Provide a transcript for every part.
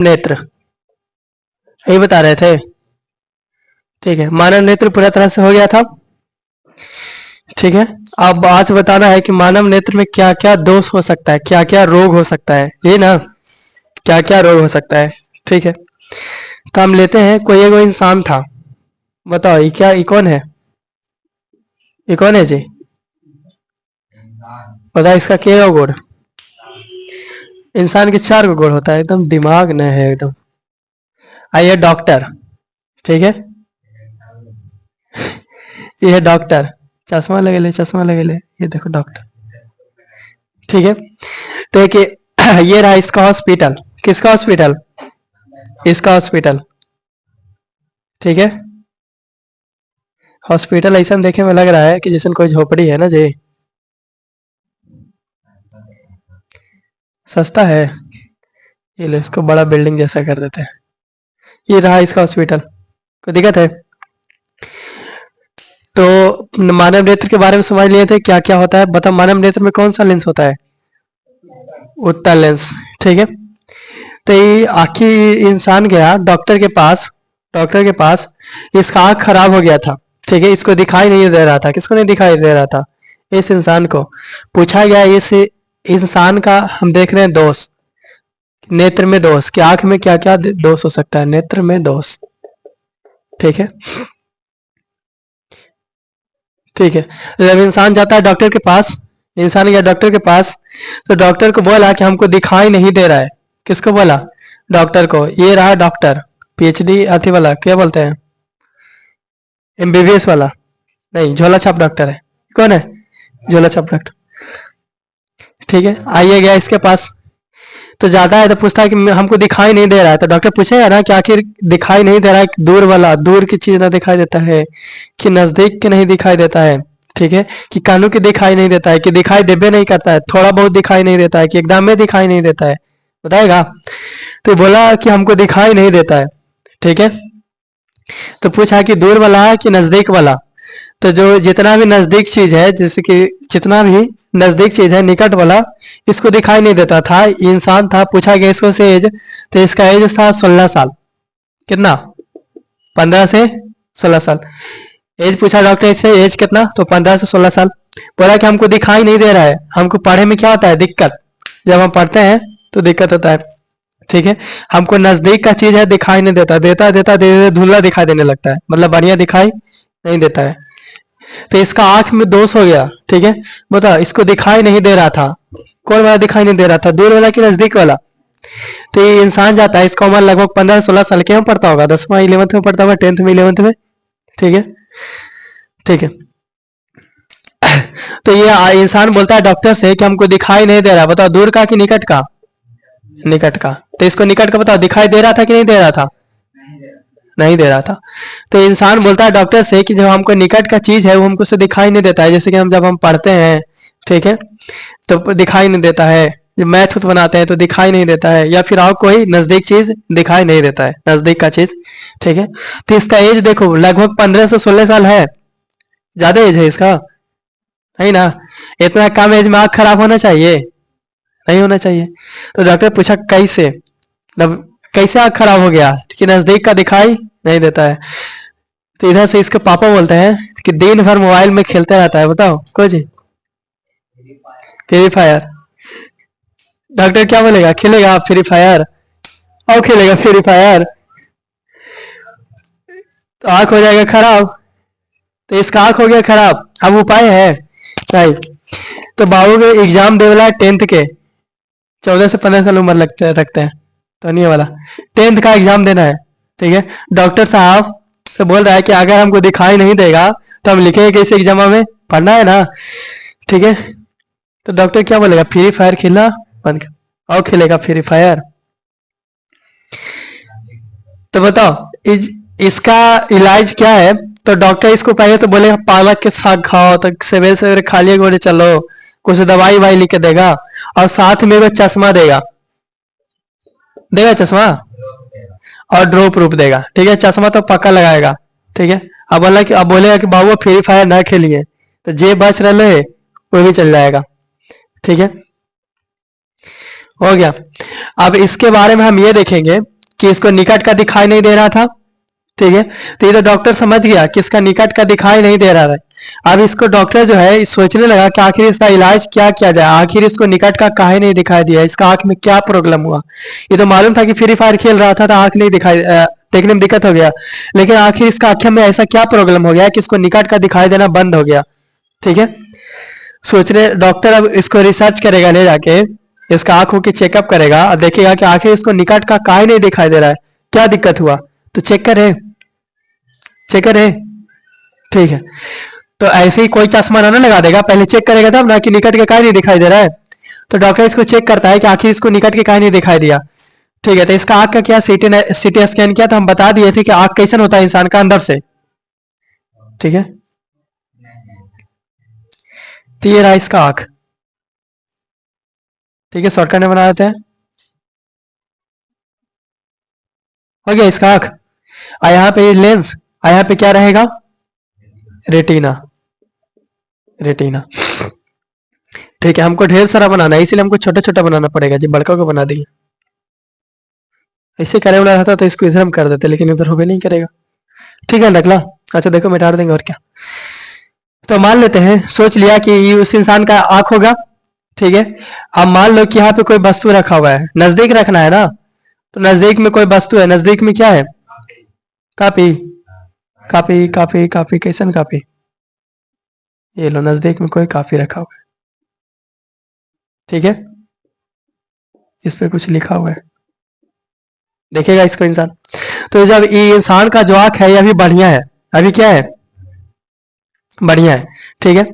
नेत्र, यही बता रहे थे। ठीक है, मानव नेत्र पूरा तरह से हो गया था। ठीक है, अब आज बताना है कि मानव नेत्र में क्या क्या दोष हो सकता है, क्या क्या रोग हो सकता है, ये ना, क्या क्या रोग हो सकता है। ठीक है, तो हम लेते हैं, कोई एक इंसान था, बताओ ये क्या, ये कौन है, ये कौन है जी, बताओ इसका क्या गुण। इंसान के 4 गो गुण होता है, एकदम दिमाग न है एकदम। आइए डॉक्टर, ठीक है, ये है डॉक्टर, चश्मा लगे ले, चश्मा लगे ले, ये देखो डॉक्टर। ठीक है, तो एक ये रहा इसका हॉस्पिटल, किसका हॉस्पिटल, इसका हॉस्पिटल। ठीक है, हॉस्पिटल ऐसा देखे में लग रहा है कि जैसे कोई झोपड़ी है ना जी, सस्ता है, ये लो इसको बड़ा बिल्डिंग जैसा कर देते हैं। ये रहा इसका हॉस्पिटल, कोई दिक्कत है। तो मानव नेत्र के बारे में समझ लिए थे क्या क्या होता है, बताओ मानव नेत्र में कौन सा लेंस होता है, उत्तल लेंस। ठीक है, तो ये आखिर इंसान गया डॉक्टर के पास, डॉक्टर के पास, इसका आँख खराब हो गया था। ठीक है, इसको दिखाई नहीं दे रहा था, किसको नहीं दिखाई दे रहा था, इस इंसान को। पूछा गया इस इंसान का हम देख रहे हैं दोष, नेत्र में दोष, कि आंख में क्या क्या दोष हो सकता है, नेत्र में दोष। ठीक है, ठीक है, जब इंसान जाता है डॉक्टर के पास, इंसान गया डॉक्टर के पास, तो डॉक्टर को बोला कि हमको दिखाई नहीं दे रहा है, किसको बोला, डॉक्टर को। ये रहा डॉक्टर, पीएचडी अथी वाला, क्या बोलते हैं, एमबीबीएस वाला, नहीं झोला छाप डॉक्टर है, कौन है, झोला छाप डॉक्टर। ठीक है, आइए गया इसके पास, तो जाता है तो पूछता है कि हमको दिखाई नहीं दे रहा है, तो डॉक्टर पूछेगा ना कि आखिर दिखाई नहीं दे रहा है, दूर वाला, दूर की चीज ना दिखाई देता है कि नजदीक के नहीं दिखाई देता है। ठीक है, कि कानों की दिखाई नहीं देता है, कि दिखाई देबे नहीं करता है, थोड़ा बहुत दिखाई नहीं देता है, कि एकदम में दिखाई नहीं देता है, बताएगा। तो बोला कि हमको दिखाई नहीं देता है। ठीक है, तो पूछा कि दूर वाला है कि नजदीक वाला, तो जो जितना भी नजदीक चीज है, जैसे कि जितना भी नजदीक चीज है, निकट वाला, इसको दिखाई नहीं देता था। इंसान था, पूछा गया इसको से एज, तो इसका एज था 16 साल, कितना, 15 से 16 साल। एज पूछा डॉक्टर से, एज कितना, तो 15 से 16 साल। बोला कि हमको दिखाई नहीं दे रहा है, हमको पढ़े में क्या होता है दिक्कत, जब हम पढ़ते हैं तो दिक्कत होता है। ठीक है, हमको नजदीक का चीज है दिखाई नहीं देता, देता देता धीरे धुंधला दिखाई देने लगता है, मतलब बढ़िया दिखाई नहीं देता है। तो इसका आंख में दोष हो गया। ठीक है, बता इसको दिखाई नहीं दे रहा था, कौन वाला दिखाई नहीं दे रहा था, दूर वाला कि नजदीक वाला। तो ये इंसान जाता है, इसका उम्र लगभग 15-16 साल के में पढ़ता होगा, 10वां 11th में पढ़ता होगा, 10th में 11th में। ठीक है, ठीक है, तो ये इंसान बोलता है डॉक्टर से कि हमको दिखाई नहीं दे रहा, बताओ दूर का कि निकट का, निकट का। तो इसको निकट का बताओ दिखाई दे रहा था कि नहीं दे रहा था, नहीं दे रहा था। तो इंसान बोलता है डॉक्टर से कि जो हमको निकट का चीज है वो हमको से दिखाई नहीं देता है, जैसे कि हम जब हम पढ़ते हैं, ठीक है, तो दिखाई नहीं देता है, जब मैथ बनाते हैं तो दिखाई नहीं देता है, या फिर और कोई नजदीक चीज दिखाई नहीं देता है, नजदीक का चीज। ठीक है, तो इसका एज देखो लगभग 15 से 16 साल है, ज्यादा एज है इसका, नहीं ना, इतना कम एज में आंख खराब होना चाहिए, नहीं होना चाहिए। तो डॉक्टर पूछा कैसे, कैसे आंख खराब हो गया कि नजदीक का दिखाई नहीं देता है। तो इधर से इसके पापा बोलते हैं कि दिन भर मोबाइल में खेलते रहता है, बताओ कोई जी, फ्री फायर। डॉक्टर क्या बोलेगा, खेलेगा फ्री फायर, और खेलेगा फ्री फायर तो आंख हो जाएगा खराब। तो इसका आंख हो गया खराब, अब उपाय है नहीं। तो बाबू के एग्जाम दे वाला है 10th के, 14 से 15 साल उम्र रखते हैं, तो नहीं वाला 10th का एग्जाम देना है। ठीक है, डॉक्टर साहब से बोल रहा है कि अगर हमको दिखाई नहीं देगा तो हम लिखेंगे कैसे एग्जाम में, पढ़ना है ना। ठीक है, तो डॉक्टर क्या बोलेगा, फ्री फायर खेलना बंद कर, और खेलेगा फ्री फायर। तो बताओ इसका इलाज क्या है। तो डॉक्टर इसको पहले तो बोलेगा पालक के साग खाओ, तो सवेरे सवेरे खाली गोले चलो, कुछ दवाई वाई लिख के देगा, और साथ में वो चश्मा देगा, देगा चश्मा, और ड्रॉप रूप देगा। ठीक है, चश्मा तो पक्का लगाएगा। ठीक है, अब बोलेगा कि बाबू फ्री फायर ना खेलिए, तो जे बच रहे वो भी चल जाएगा। ठीक है, हो गया। अब इसके बारे में हम ये देखेंगे कि इसको निकट का दिखाई नहीं दे रहा था, ठीक है। तो ये तो डॉक्टर समझ गया कि इसका निकट का दिखाई नहीं दे रहा है। अब इसको डॉक्टर जो है सोचने लगा कि आखिर इसका इलाज क्या किया जाए, आखिर इसको निकट का काहे नहीं दिखाई दिया, इसका आंख में क्या प्रॉब्लम हुआ। ये तो मालूम था कि फ्री फायर खेल रहा था तो आंख नहीं दिखाई, देखने में दिक्कत हो गया, लेकिन आखिर इसका आंख में ऐसा क्या प्रॉब्लम हो गया कि इसको निकट का दिखाई देना बंद हो गया, ठीक है। सोचने डॉक्टर अब इसको रिसर्च करेगा, ले जाके इसका आंखों की चेकअप करेगा और देखेगा कि आखिर इसको निकट का काहे नहीं दिखाई दे रहा है, क्या दिक्कत हुआ। तो चेक करे, ठीक है। तो ऐसे ही कोई चश्मा ना लगा देगा, पहले चेक करेगा तब ना कि निकट के काहे नहीं दिखाई दे रहा है। तो डॉक्टर इसको चेक करता है कि आखिर इसको निकट के काहे नहीं दिखाई दिया, ठीक है। तो इसका आंख का क्या सीटी स्कैन किया, तो हम बता दिए थे कि आंख कैसन होता है इंसान का अंदर से, ठीक है। तो ये रहा इसका आंख, ठीक है। शॉर्टकट में बना देते हैं, हो गया इसका आंख। और यहाँ पे लेंस, और यहाँ पे क्या रहेगा, रेटिना, ठीक है। हमको ढेर सारा बनाना है, इसीलिए हमको छोटा छोटा बनाना पड़ेगा जी, बड़का को बना दिए। ऐसे करे वाला रहता तो इसको इधर हम कर देते, लेकिन इधर होबे नहीं करेगा, ठीक है। रखला, अच्छा देखो मिटा देंगे और क्या। तो मान लेते हैं, सोच लिया कि ये उस इंसान का आंख होगा, ठीक है। अब मान लो कि यहाँ पे कोई वस्तु रखा हुआ है, नजदीक रखना है ना, तो नजदीक में कोई वस्तु है, नजदीक में क्या है, कापी, कैसन कापी, ये लो नजदीक में कोई कापी रखा हुआ है, ठीक है। इस पे कुछ लिखा हुआ है, देखेगा इसको इंसान। तो जब ये इंसान का जो आंख है ये अभी बढ़िया है, अभी क्या है, बढ़िया है, ठीक है।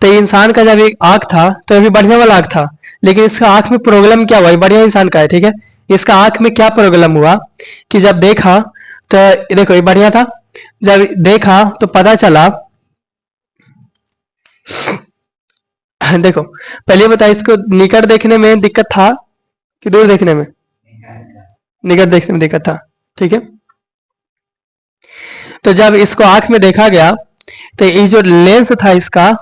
तो इंसान का जब एक आंख था तो अभी बढ़िया वाला आंख था, लेकिन इसका आंख में प्रॉब्लम क्या हुआ, बढ़िया इंसान का है, ठीक है। इसका आंख में क्या प्रॉब्लम हुआ कि जब देखा तो देखो ये बढ़िया था, जब देखा तो पता चला, देखो पहले बता, इसको निकट देखने में दिक्कत था कि दूर देखने में, निकट देखने में दिक्कत था, ठीक है। तो जब इसको आंख में देखा गया तो ये जो लेंस था इसका,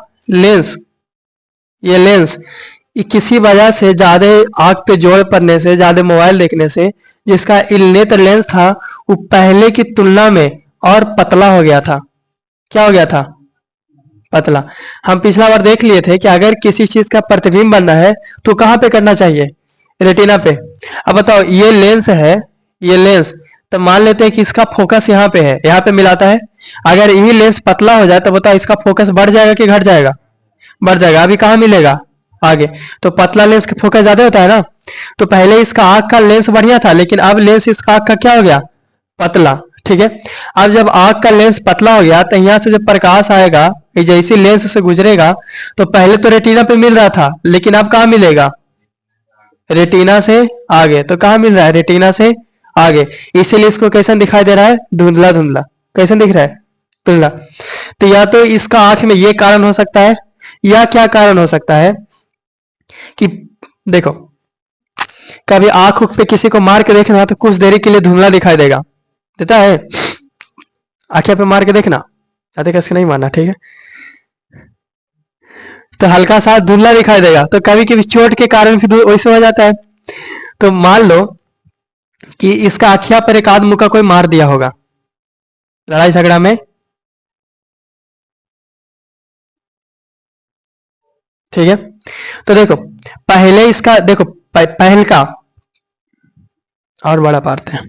ये लेंस किसी वजह से ज्यादा आंख पे जोर पड़ने से, ज्यादा मोबाइल देखने से, जिसका नेत्र लेंस था वो पहले की तुलना में और पतला हो गया था। क्या हो गया था, पतला। हम पिछला बार देख लिए थे कि अगर किसी चीज का प्रतिबिंब बनना है तो कहाँ पे करना चाहिए, रेटिना पे। अब बताओ ये लेंस है, ये लेंस, तो मान लेते हैं कि इसका फोकस यहाँ पे है, यहाँ पे मिलाता है। अगर यही लेंस पतला हो जाए तो बताओ इसका फोकस बढ़ जाएगा कि घट जाएगा, बढ़ जाएगा। अभी कहाँ मिलेगा, आगे। तो पतला लेंस का फोकस ज्यादा होता है ना, तो पहले इसका आंख का लेंस बढ़िया था, लेकिन अब लेंस इसका आंख का क्या हो गया, पतला, ठीक है। अब जब आंख का लेंस पतला हो गया तो यहाँ से जब प्रकाश आएगा, जैसे लेंस से गुजरेगा, तो पहले तो रेटिना पे मिल रहा था, लेकिन अब कहाँ मिलेगा, रेटिना से आगे। तो कहाँ मिल रहा है, रेटिना से आगे, इसीलिए इसको कैसन दिखाई दे रहा है, धुंधला धुंधला। कैसन दिख रहा है, धुंधला। तो या तो इसका आंख में ये कारण हो सकता है, या क्या कारण हो सकता है कि देखो कभी आंख पे किसी को मार के देखना तो कुछ देरी के लिए धुंधला दिखाई देगा, देता है। आंखें पे मार के देखना, ज्यादा कैसे नहीं मारना, ठीक है। तो हल्का सा धुंधला दिखाई देगा, तो कभी कभी चोट के कारण भी वैसे हो जाता है। तो मान लो कि इसका आँखिया पर एक आध मुक्का कोई मार दिया होगा लड़ाई झगड़ा में, ठीक है। तो देखो पहले इसका, देखो पहल का और बड़ा पार्ट है,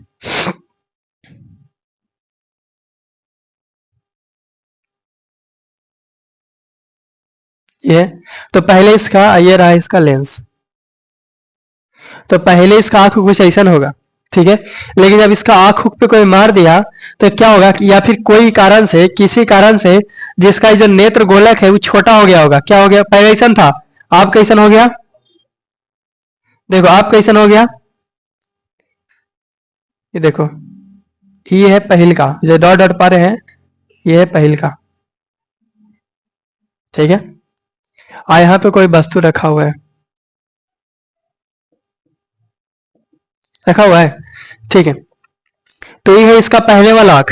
ये। तो पहले इसका, ये रहा इसका लेंस, तो पहले इसका आंख कुछ ऐसा होगा, ठीक है। लेकिन जब इसका आंख पे कोई मार दिया तो क्या होगा, या फिर कोई कारण से, किसी कारण से जिसका जो नेत्र गोलक है वो छोटा हो गया होगा। क्या हो गया, पहले ऐसा था, आप कैसन हो गया, देखो आप कैसन हो गया, ये देखो ये है पहल का, जो डॉट डॉट पा रहे हैं ये है पहल का, ठीक है। और यहाँ पे कोई वस्तु रखा हुआ है, रखा हुआ है, ठीक है। तो ये है इसका पहले वाला आंख,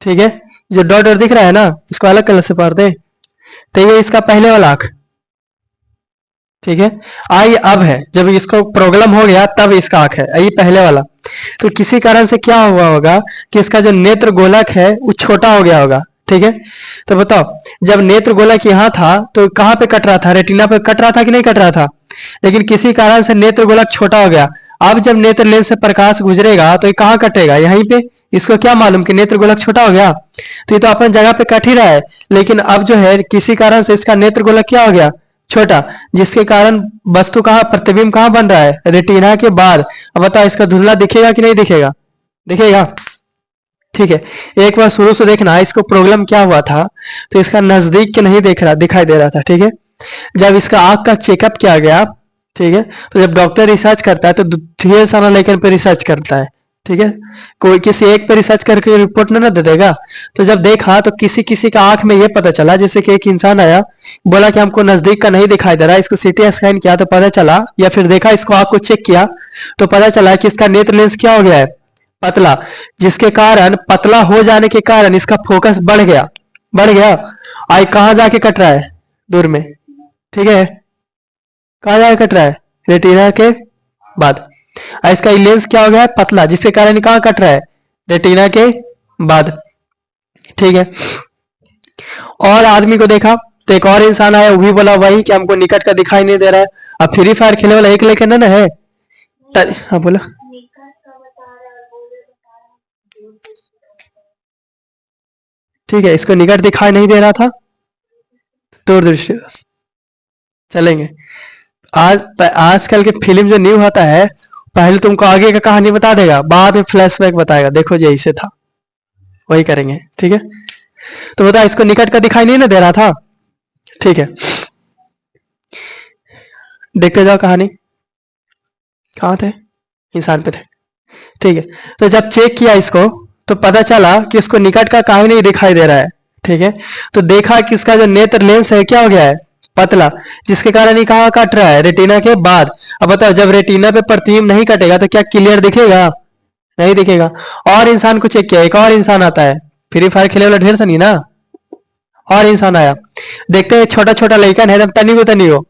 ठीक है। जो डॉट डॉट दिख रहा है ना, इसको अलग कलर से पढ़ दे। तो ये इसका पहले वाला आंख, ठीक है। आई अब है, जब इसको प्रॉब्लम हो गया तब इसका आंख है, ये पहले वाला। तो किसी कारण से क्या हुआ होगा कि इसका जो नेत्र गोलक है वो छोटा हो गया होगा। ठीक है, तो बताओ जब नेत्र गोलक यहाँ था तो कहाँ पे कट रहा था, रेटिना पे कट रहा था कि नहीं कट रहा था, लेकिन किसी कारण से नेत्र गोलक छोटा हो गया। अब जब नेत्र लेंस से प्रकाश गुजरेगा तो ये कहाँ कटेगा, यहीं पे। इसको क्या मालूम कि नेत्र गोलक छोटा हो गया, तो ये तो अपन जगह पे कट ही रहा है, लेकिन अब जो है किसी कारण से इसका नेत्र गोलक क्या हो गया, छोटा, जिसके कारण वस्तु कहाँ, प्रतिबिंब कहाँ बन रहा है, रेटिना के बाद। अब बताओ इसका धुंधला दिखेगा कि नहीं दिखेगा, दिखेगा। ठीक है, एक बार शुरू से देखना इसको प्रॉब्लम क्या हुआ था, तो इसका नजदीक के नहीं देख रहा, दिखाई दे रहा था। ठीक है, जब इसका आंख का चेकअप किया गया, ठीक है, तो जब डॉक्टर रिसर्च करता है तो ढेर सारा लेकर पे रिसर्च करता है। ठीक है, कोई किसी एक पे रिसर्च करके रिपोर्ट ना दे देगा। तो जब देखा तो किसी किसी का आंख में ये पता चला, जैसे कि एक इंसान आया बोला कि हमको नजदीक का नहीं दिखाई दे रहा, इसको सीटी स्कैन किया तो पता चला, या फिर देखा इसको आंख को चेक किया तो पता चला कि इसका नेत्र लेंस क्या हो गया है, पतला, जिसके कारण पतला हो जाने के कारण इसका फोकस बढ़ गया, बढ़ गया। आई कहाँ जाके कट रहा है, दूर में। ठीक है, कहाँ जाके कट रहा है, रेटिना के बाद। इसका लेंस क्या हो गया है, पतला, जिसके कारण कहाँ कट रहा है, रेटिना के बाद। ठीक है, और आदमी को देखा तो एक और इंसान आया, वो भी बोला वही कि हमको निकट का दिखाई नहीं दे रहा है। अब फ्री फायर खेलने वाला एक लेके ना है। हाँ बोला, ठीक है, इसको निकट दिखाई नहीं दे रहा था, दूरदृष्टि चलेंगे। आजकल के फिल्म जो न्यू होता है, पहले तुमको आगे का कहानी बता देगा, बाद में फ्लैशबैक बताएगा, देखो जी ऐसे था, वही करेंगे। ठीक है, तो बता इसको निकट का दिखाई नहीं ना दे रहा था। ठीक है, देखते जाओ कहानी, कहाँ थे, इंसान पे थे। ठीक है, तो जब चेक किया इसको तो पता चला कि इसको निकट का कहीं नहीं दिखाई दे रहा है। ठीक है, तो देखा कि इसका जो नेत्र लेंस है क्या हो गया है, पतला, जिसके कारण ये कहाँ कट रहा है, रेटिना के बाद। अब बताओ जब रेटिना पे प्रतिबिंब नहीं कटेगा तो क्या क्लियर दिखेगा, नहीं दिखेगा। और इंसान को चेक किया, एक और इंसान आता है, फ्री फायर खेले वाला ढेर सा नहीं ना, और इंसान आया, देखते हैं छोटा छोटा लड़का है एकदम तनी हो,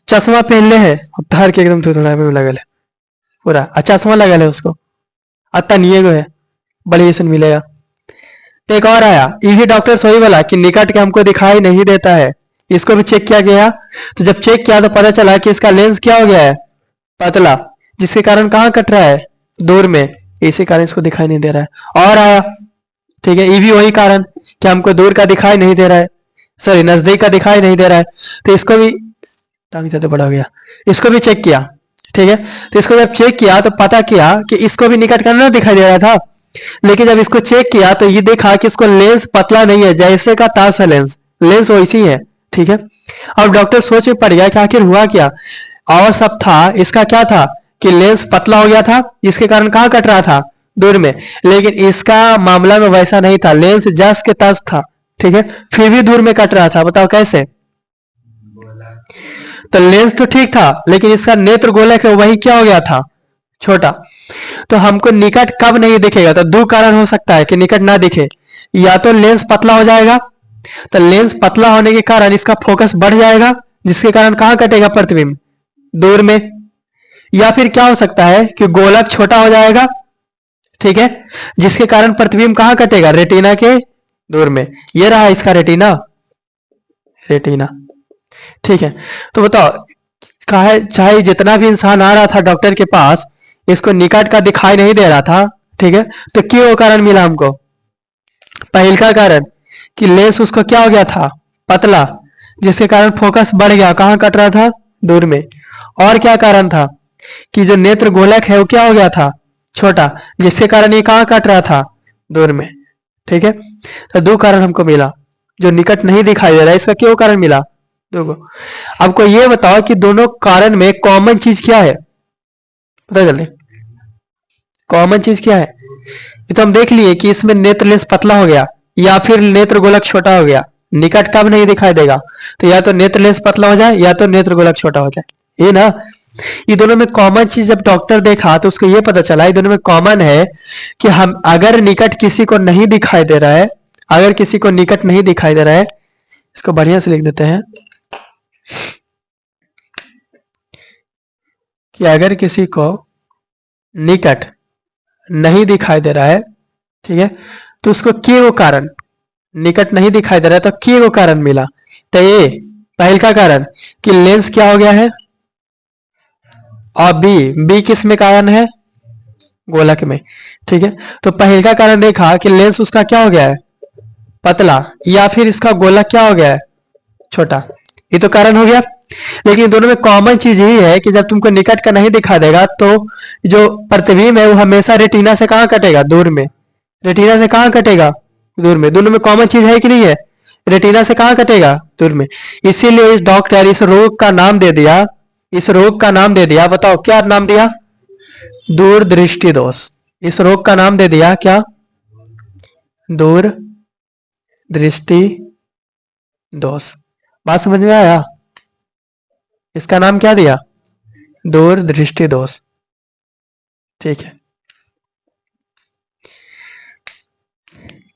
चश्मा पहनले है, उतार के एकदम थोड़ा लगल है पूरा, चश्मा लगल है उसको, तनिए गो है, बड़ी मिलेगा। तो एक और आया, ये भी डॉक्टर सोई वाला कि निकट के हमको दिखाई नहीं देता है, इसको भी चेक किया गया। तो जब चेक किया तो पता चला कि इसका लेंस क्या हो गया है, पतला, जिसके कारण कहाँ कट रहा है, दूर में, इसी कारण इसको दिखाई नहीं दे रहा है। और आया, ठीक है, ये भी वही कारण कि हमको दूर का दिखाई नहीं दे रहा है, सॉरी नजदीक का दिखाई नहीं दे रहा है। तो इसको भी टांग ज्यादा बड़ा हो गया, इसको भी चेक किया। ठीक है, तो इसको जब चेक किया तो पता किया कि इसको भी निकट का ना दिखाई दे रहा था, लेकिन जब इसको चेक किया तो ये देखा कि इसको लेंस पतला नहीं है, जैसे का तास है लेंस, लेंस वैसी है। ठीक है, अब डॉक्टर सोच में पड़ गया कि आखिर हुआ क्या, और सब था, इसका क्या था कि लेंस पतला हो गया था, जिसके कारण कहाँ कट रहा था, दूर में, लेकिन इसका मामला में वैसा नहीं था, लेंस जस के तस था। ठीक है, फिर भी दूर में कट रहा था, बताओ कैसे। तो लेंस तो ठीक था, लेकिन इसका नेत्र गोलक है वही क्या हो गया था, छोटा। तो हमको निकट कब नहीं दिखेगा, तो दो कारण हो सकता है कि निकट ना दिखे, या तो लेंस पतला हो जाएगा, तो लेंस पतला होने के कारण इसका फोकस बढ़ जाएगा, जिसके कारण कहां कटेगा प्रतिबिंब, दूर में। या फिर क्या हो सकता है कि गोलक छोटा हो जाएगा, ठीक है, जिसके कारण प्रतिबिंब कहां कटेगा, रेटिना के दूर में। ये रहा इसका रेटिना, रेटिना। ठीक है, तो बताओ चाहे जितना भी इंसान आ रहा था डॉक्टर के पास, इसको निकट का दिखाई नहीं दे रहा था। ठीक है, तो क्यों कारण मिला हमको, पहल का कारण कि लेंस उसको क्या हो गया था, पतला, जिसके कारण फोकस बढ़ गया, कहां कट रहा था, दूर में। और क्या कारण था कि जो नेत्र गोलक है वो क्या हो गया था, छोटा, जिसके कारण ये कहां कट रहा था, दूर में। ठीक है, तो दो कारण हमको मिला, जो निकट नहीं दिखाई दे रहा है, इसका क्यों कारण मिला, दो। आपको ये बताओ कि दोनों कारण में कॉमन चीज क्या है, पता जल्दी, कॉमन चीज क्या है। ये तो हम देख लिए कि इसमें नेत्र लेंस पतला हो गया, या फिर नेत्र गोलक छोटा हो गया, निकट कब नहीं दिखाई देगा, तो या तो नेत्र लेंस पतला हो जाए या तो नेत्र गोलक छोटा हो जाए, ये ना। ये दोनों में कॉमन चीज जब डॉक्टर देखा तो उसको ये पता चला ये दोनों में कॉमन है कि हम अगर निकट किसी को नहीं दिखाई दे रहा है, अगर किसी को निकट नहीं दिखाई दे रहा है, इसको बढ़िया से लिख देते हैं कि अगर किसी को निकट नहीं दिखाई दे रहा है, ठीक है, तो उसको के वो कारण, निकट नहीं दिखाई दे रहा है तो के वो कारण मिला। तो ये पहल का कारण कि लेंस क्या हो गया है, और बी किस में कारण है, गोलक में, ठीक है। तो पहल का कारण देखा कि लेंस उसका क्या हो गया है, पतला, या फिर इसका गोलक क्या हो गया है, छोटा, ये तो कारण हो गया। लेकिन दोनों में कॉमन चीज यही है कि जब तुमको निकट का नहीं दिखा देगा तो जो प्रतिबिंब है वो हमेशा रेटिना से कहाँ कटेगा, दूर में, रेटिना से कहाँ कटेगा, दूर में। दोनों में कॉमन चीज है कि नहीं है, रेटिना से कहाँ कटेगा, दूर में। इसीलिए इस डॉक्टर इस रोग का नाम दे दिया, इस रोग का नाम दे दिया, बताओ क्या नाम दिया, दूर दृष्टि दोष। इस रोग का नाम दे दिया क्या, दूर दृष्टि दोष। बात समझ में आया, इसका नाम क्या दिया, दूर दृष्टि दोष, ठीक है।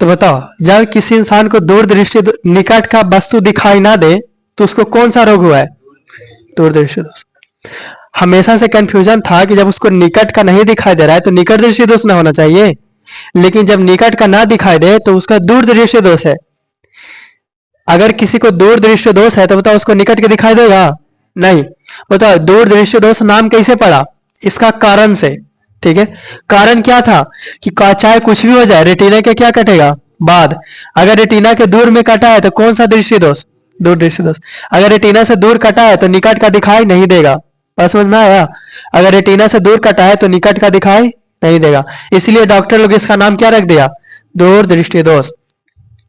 तो बताओ जब किसी इंसान को दूर दृष्टि, निकट का वस्तु दिखाई ना दे तो उसको कौन सा रोग हुआ है, दूर दृष्टि दोष। हमेशा से कंफ्यूजन था कि जब उसको निकट का नहीं दिखाई दे रहा है तो निकट दृष्टि दोष ना होना चाहिए, लेकिन जब निकट का ना दिखाई दे तो उसका दूर दृष्टि दोष है। अगर किसी को दूर दृष्टि दोष है तो बताओ उसको निकट के दिखाई देगा, नहीं। बताओ दूर दृष्टि दोष नाम कैसे पड़ा, इसका कारण से, ठीक है। कारण क्या था कि चाहे कुछ भी हो जाए रेटिना के क्या कटेगा, बाद। अगर रेटिना के दूर में कटा है तो कौन सा दृष्टि दोष, दूर दृष्टि दोष। अगर रेटिना से दूर कटा है तो निकट का दिखाई नहीं देगा, बस समझ में आया। अगर रेटिना से दूर कटा है तो निकट का दिखाई नहीं देगा, इसलिए डॉक्टर लोग इसका नाम क्या रख दिया, दूर दृष्टि दोष।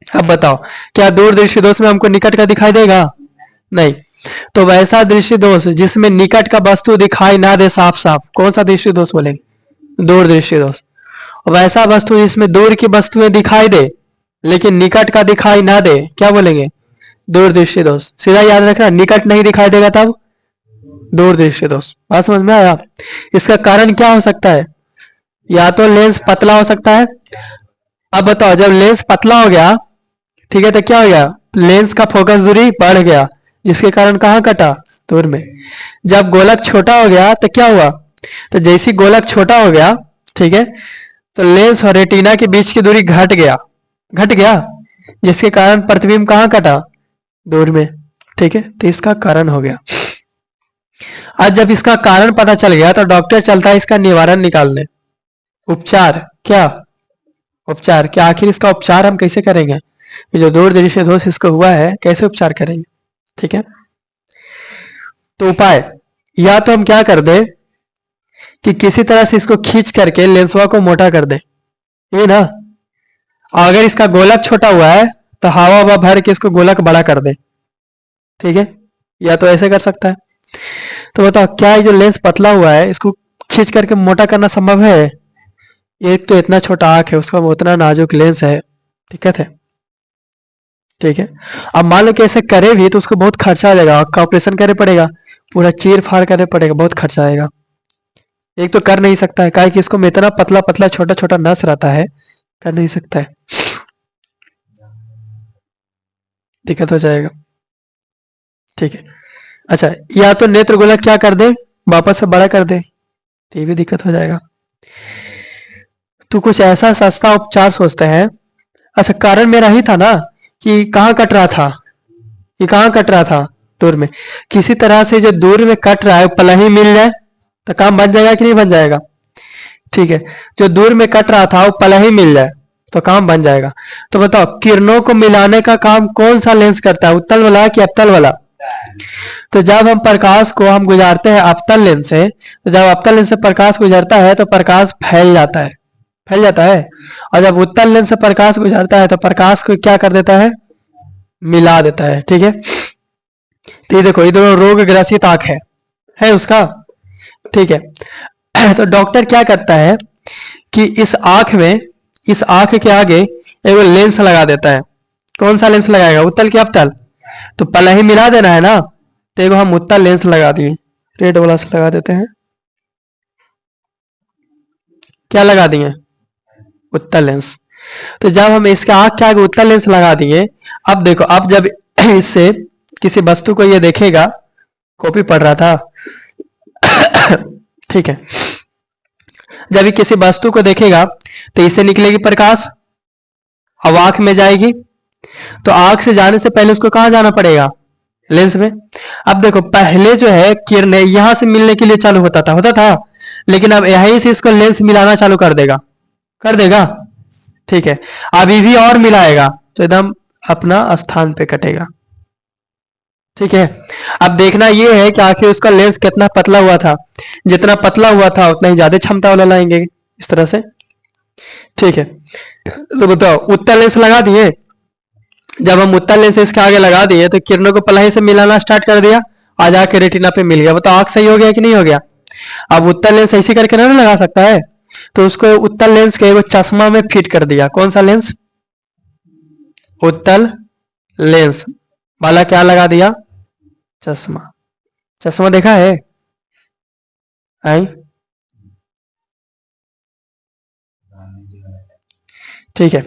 अब बताओ क्या दूर दृष्टि दोष में हमको निकट का दिखाई देगा, नहीं। तो वैसा दृष्टि दोष जिसमें निकट का वस्तु दिखाई ना दे साफ साफ, कौन सा दृष्टि दोष बोलेंगे, दूर दृष्टि दोष। वैसा वस्तु जिसमें दूर की वस्तुएं दिखाई दे लेकिन निकट का दिखाई ना दे, क्या बोलेंगे, दूर दृष्टि दोष। सीधा याद रखना, निकट नहीं दिखाई देगा तब दूर दृष्टि दोष। बात समझ में आया। इसका कारण क्या हो सकता है, या तो लेंस पतला हो सकता है। अब बताओ जब लेंस पतला हो गया, ठीक है, तो क्या हो गया, लेंस का फोकस दूरी बढ़ गया, जिसके कारण कहाँ कटा, दूर में। जब गोलक छोटा हो गया तो क्या हुआ, तो जैसी गोलक छोटा हो गया, ठीक है, तो लेंस और रेटिना के बीच की दूरी घट गया, घट गया, जिसके कारण प्रतिबिंब कहाँ कटा, दूर में, ठीक है। तो इसका कारण हो गया। आज जब इसका कारण पता चल गया तो डॉक्टर चलता है इसका निवारण निकालने। उपचार क्या, उपचार क्या, आखिर इसका उपचार हम कैसे करेंगे, ये जो दूर दृष्टि दोष इसको हुआ है कैसे उपचार करेंगे, ठीक है। तो उपाय, या तो हम क्या कर दे कि किसी तरह से इसको खींच करके लेंसवा को मोटा कर दे, ये ना। अगर इसका गोलक छोटा हुआ है तो हवा हवा भर के इसको गोलक बड़ा कर दे, ठीक है, या तो ऐसे कर सकता है। तो बताओ क्या ये जो लेंस पतला हुआ है इसको खींच करके मोटा करना संभव है, एक तो इतना छोटा आंख है उसका, उतना नाजुक लेंस है, दिक्कत है, ठीक है। अब मान लो कि ऐसे करे भी तो उसको बहुत खर्चा आ जाएगा, आंख का ऑपरेशन करना पड़ेगा, पूरा चीर फाड़ करना पड़ेगा, बहुत खर्चा आएगा। एक तो कर नहीं सकता है, काहे कि इसको में इतना पतला पतला छोटा छोटा नस रहता है, कर नहीं सकता है, दिक्कत हो जाएगा, ठीक है। अच्छा, या तो नेत्र गोलक क्या कर दे, वापस से बड़ा कर दे, तो ये भी दिक्कत हो जाएगा। तो कुछ ऐसा सस्ता उपचार सोचते हैं। अच्छा, कारण मेरा ही था ना कि कहाँ कट रहा था, ये कहाँ कट रहा था, दूर में। किसी तरह से जो दूर में कट रहा है वो पला ही मिल जाए तो काम बन जाएगा कि नहीं बन जाएगा, ठीक है। जो दूर में कट रहा था वो पला ही मिल जाए तो काम बन जाएगा। तो बताओ किरणों को मिलाने का काम कौन सा लेंस करता है, उत्तल वाला कि अवतल वाला। तो जब हम प्रकाश को हम गुजारते हैं अवतल लेंस से, तो जब अवतल लेंस से प्रकाश गुजरता है तो प्रकाश फैल जाता है, फैल जाता है। और जब उत्तल लेंस से प्रकाश गुजरता है तो प्रकाश को क्या कर देता है, मिला देता है, ठीक है। तो ये देखो इधर रोग ग्रसित आंख है उसका, ठीक है। तो डॉक्टर क्या करता है कि इस आंख में, इस आंख के आगे एक लेंस लगा देता है। कौन सा लेंस लगाएगा, उत्तल की अवतल, तो पहले ही मिला देना है ना, तो एक हम उत्तल लेंस लगा दिए, रेड वाला से लगा देते हैं। क्या लगा दिए, उत्तल लेंस। तो जब हम इसके आंख के आगे उत्तल लेंस लगा दिए, अब देखो, अब जब इससे किसी वस्तु को ये देखेगा, कॉपी पढ़ रहा था ठीक है। जब ये किसी वस्तु को देखेगा तो इससे निकलेगी प्रकाश, अब आंख में जाएगी, तो आंख से जाने से पहले उसको कहां जाना पड़ेगा, लेंस में। अब देखो पहले जो है किरणें यहां से मिलने के लिए चालू होता था, लेकिन अब यहीं से इसको लेंस मिलाना चालू कर देगा। ठीक है, अभी भी और मिलाएगा तो एकदम अपना स्थान पे कटेगा। ठीक है, अब देखना ये है कि आखिर उसका लेंस कितना पतला हुआ था, जितना पतला हुआ था उतना ही ज्यादा क्षमता वाला लाएंगे इस तरह से। ठीक है, तो बताओ उत्तल लेंस लगा दिए, जब हम उत्तल लेंस इसके आगे लगा दिए तो किरणों को पहले से मिलाना स्टार्ट कर दिया, आ जाके रेटिना पे मिल गया। बताओ आंख सही हो गया कि नहीं हो गया। अब उत्तल लेंस ऐसे करके ना लगा सकता है, तो उसको उत्तल लेंस के वो चश्मा में फिट कर दिया। कौन सा लेंस, उत्तल लेंस वाला क्या लगा दिया, चश्मा। चश्मा देखा है आई? ठीक है,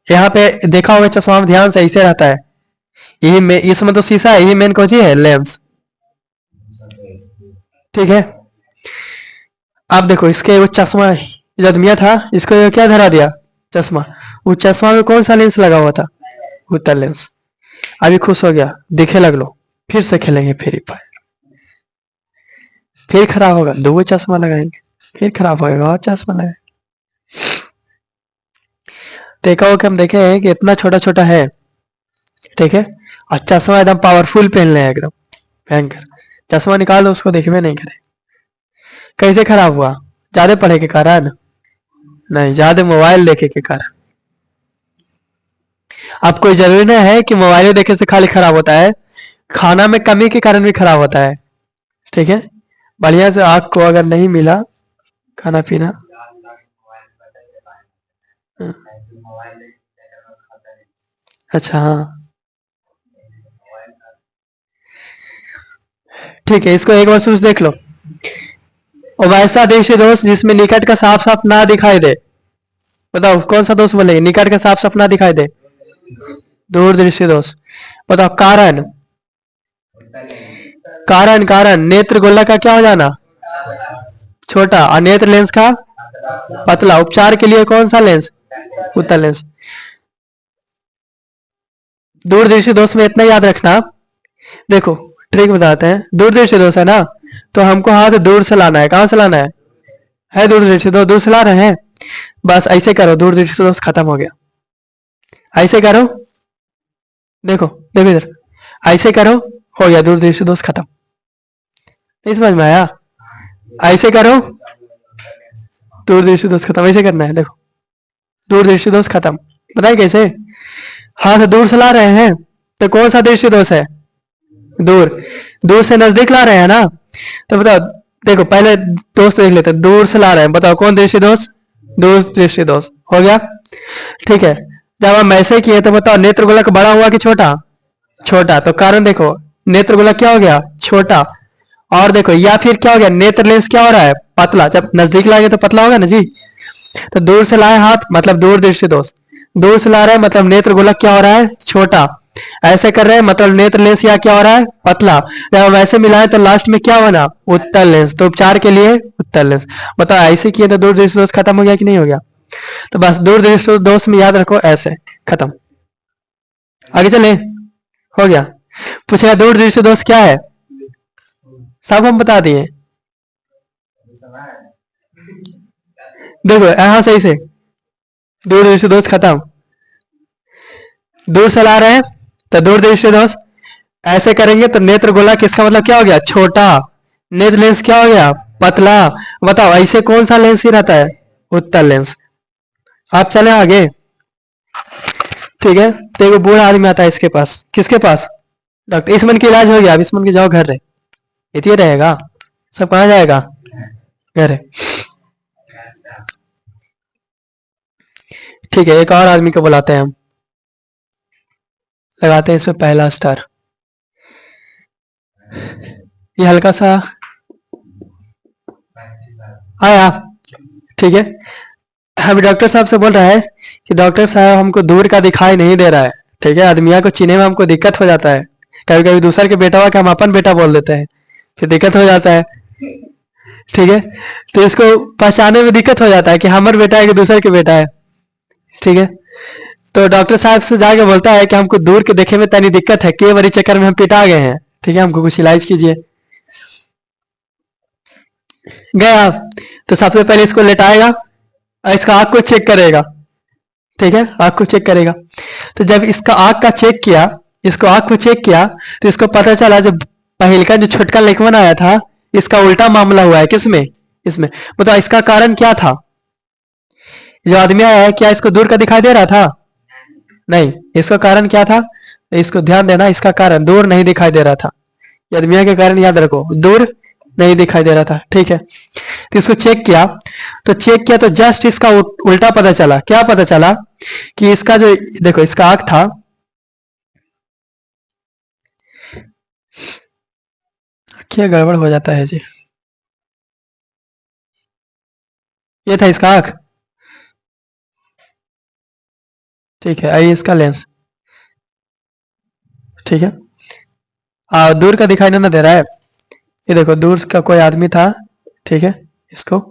यहाँ पे देखा होगा चश्मा में ध्यान से ऐसे रहता है, यही में इसमें तो शीशा है, यही मेन कौन सी है, लेंस। ठीक है, अब देखो इसके वो चश्मा जो आदमिया था इसको क्या धरा दिया, चश्मा। वो चश्मा में कौन सा लेंस लगा हुआ था, उत्तल लेंस। अभी खुश हो गया, दिखे लग लो, फिर से खेलेंगे फ्री फायर, फिर खराब होगा, दो चश्मा लगाएंगे, फिर खराब होगा और चश्मा लगाएंगे। देखा हो कि हम देखे हैं कि इतना छोटा छोटा है। ठीक है, और चश्मा एकदम पावरफुल पहन ले एकदम भयंकर। चश्मा निकाल दो उसको देखने नहीं करे। कैसे खराब हुआ, ज्यादा पढ़े के कारण नहीं, ज्यादा मोबाइल देखे के कारण। अब कोई जरूरी नहीं है कि मोबाइल देखे से खाली खराब होता है, खाना में कमी के कारण भी खराब होता है। ठीक है, बढ़िया से आँख को अगर नहीं मिला खाना पीना, अच्छा हाँ ठीक है, इसको एक बार सोच देख लो। और वैसा दृश्य दोष जिसमें निकट का साफ साफ ना दिखाई दे, बताओ कौन सा दोष बोलेंगे, निकट का साफ साफ ना दिखाई दे, दूर दृश्य दोष। बताओ कारण, कारण कारण नेत्र गोला का क्या हो जाना, छोटा, और नेत्र लेंस का पतला। उपचार के लिए कौन सा लेंस, उत्तल लेंस। दूर दृश्य दोष में इतना याद रखना, देखो ट्रिक बताते हैं। दूर दृश्य दोष है ना, तो हमको हाथ दूर से लाना है, कहां से लाना है दूर दृश्य दोष, दूर से ला रहे हैं, बस ऐसे करो, दूर दृश्य दोष खत्म हो गया। ऐसे करो, देखो देखो इधर, ऐसे करो, हो गया दूर दृश्य दोष खत्म। नहीं समझ में आया, ऐसे करो, दूर दृश्य दोष खत्म, ऐसे करना है। देखो दूर दृश्य दोष खत्म, बताए कैसे, हाथ दूर से ला रहे हैं तो कौन सा दृश्य दोष है, दूर, दूर से नजदीक ला रहे हैं ना, तो बताओ, देखो पहले दोस्त देख लेते हैं, दूर से ला रहे हैं, बताओ कौन दृश्य दोष, दूर दृश्य दोष हो गया। ठीक है, जब हम ऐसे किए तो बताओ नेत्र गोलक बड़ा हुआ कि छोटा, छोटा, तो कारण देखो नेत्र गोलक क्या हो गया, छोटा। और देखो या फिर क्या हो गया, नेत्र लेंस क्या हो रहा है, पतला, जब नजदीक लाएंगे तो पतला होगा ना जी। तो दूर से लाए हाथ मतलब दूर दृश्य दोष, दूर से ला रहे हैं मतलब नेत्र गोलक क्या हो रहा है, छोटा। ऐसे कर रहे हैं मतलब नेत्र लेंस या क्या हो रहा है, पतला। जब हम ऐसे मिलाए तो लास्ट में क्या बना, उत्तल लेंस। तो उपचार के लिए उत्तल लेंस। बताओ ऐसे किए तो दूर दृश्य दोष खत्म हो गया कि नहीं हो गया। तो बस दूर दृश्य दोष में याद रखो, ऐसे खत्म। आगे चले, हो गया। पूछेगा दूर दृश्य दोष क्या है, सब हम बता दिए। देखो यहां से ऐसे दूर दृश्य दोष खत्म, दूर से ला रहे हैं तो दूर दृश्य दोष, ऐसे करेंगे तो नेत्र गोला किसका मतलब क्या हो गया, छोटा। नेत्र लेंस क्या हो गया, पतला। बताओ ऐसे कौन सा लेंस ही रहता है, उत्तल लेंस। आप चले आगे। ठीक है, तो एक बूढ़ा आदमी आता है इसके पास, किसके पास, डॉक्टर। इस मन की इलाज हो गया, अब इस मन के जाओ घर रहे, इतनी रहेगा, सब कहाँ जाएगा, घर। ठीक है, एक और आदमी को बुलाते हैं हम, लगाते हैं इसमें पहला स्टार। ये हल्का सा आया। ठीक है, अभी डॉक्टर साहब से बोल रहा है कि डॉक्टर साहब हमको दूर का दिखाई नहीं दे रहा है। ठीक है, आदमिया को चीने में हमको दिक्कत हो जाता है, कभी कभी दूसर के बेटा हुआ कि हम अपन बेटा बोल देते हैं, फिर दिक्कत हो जाता है। ठीक है। तो इसको पहचानने में दिक्कत हो जाता है कि हमारे बेटा है कि दूसरे के बेटा है। ठीक है। तो डॉक्टर साहब से जाके बोलता है कि हमको दूर के देखे में तनी दिक्कत है, के बड़ी चक्कर में हम पिटा गए हैं, ठीक है, हमको कुछ इलाज कीजिए। गए आप, तो सबसे पहले इसको लेटाएगा और इसका आँख को चेक करेगा। ठीक है, आँख को चेक करेगा। तो जब इसका आँख का चेक किया, इसको आँख को चेक किया, तो इसको पता चला जो पहले का जो छोटका लेखवन आया था, इसका उल्टा मामला हुआ है। किसमें? इसमें। बताओ इसका कारण क्या था? जो आदमी आया है, क्या इसको दूर का दिखाई दे रहा था? नहीं। इसका कारण क्या था? इसको ध्यान देना, इसका कारण दूर नहीं दिखाई दे रहा था। ये आदमिया के कारण याद रखो, दूर नहीं दिखाई दे रहा था। ठीक है। तो इसको चेक किया, तो जस्ट इसका उल्टा पता चला। क्या पता चला? कि इसका जो देखो इसका आंख था, क्या गड़बड़ हो जाता है जी। ये था इसका आंख। ठीक है, आइए इसका लेंस। ठीक है, दूर का दिखाई नहीं दे रहा है। ये देखो दूर का कोई आदमी था। ठीक है, इसको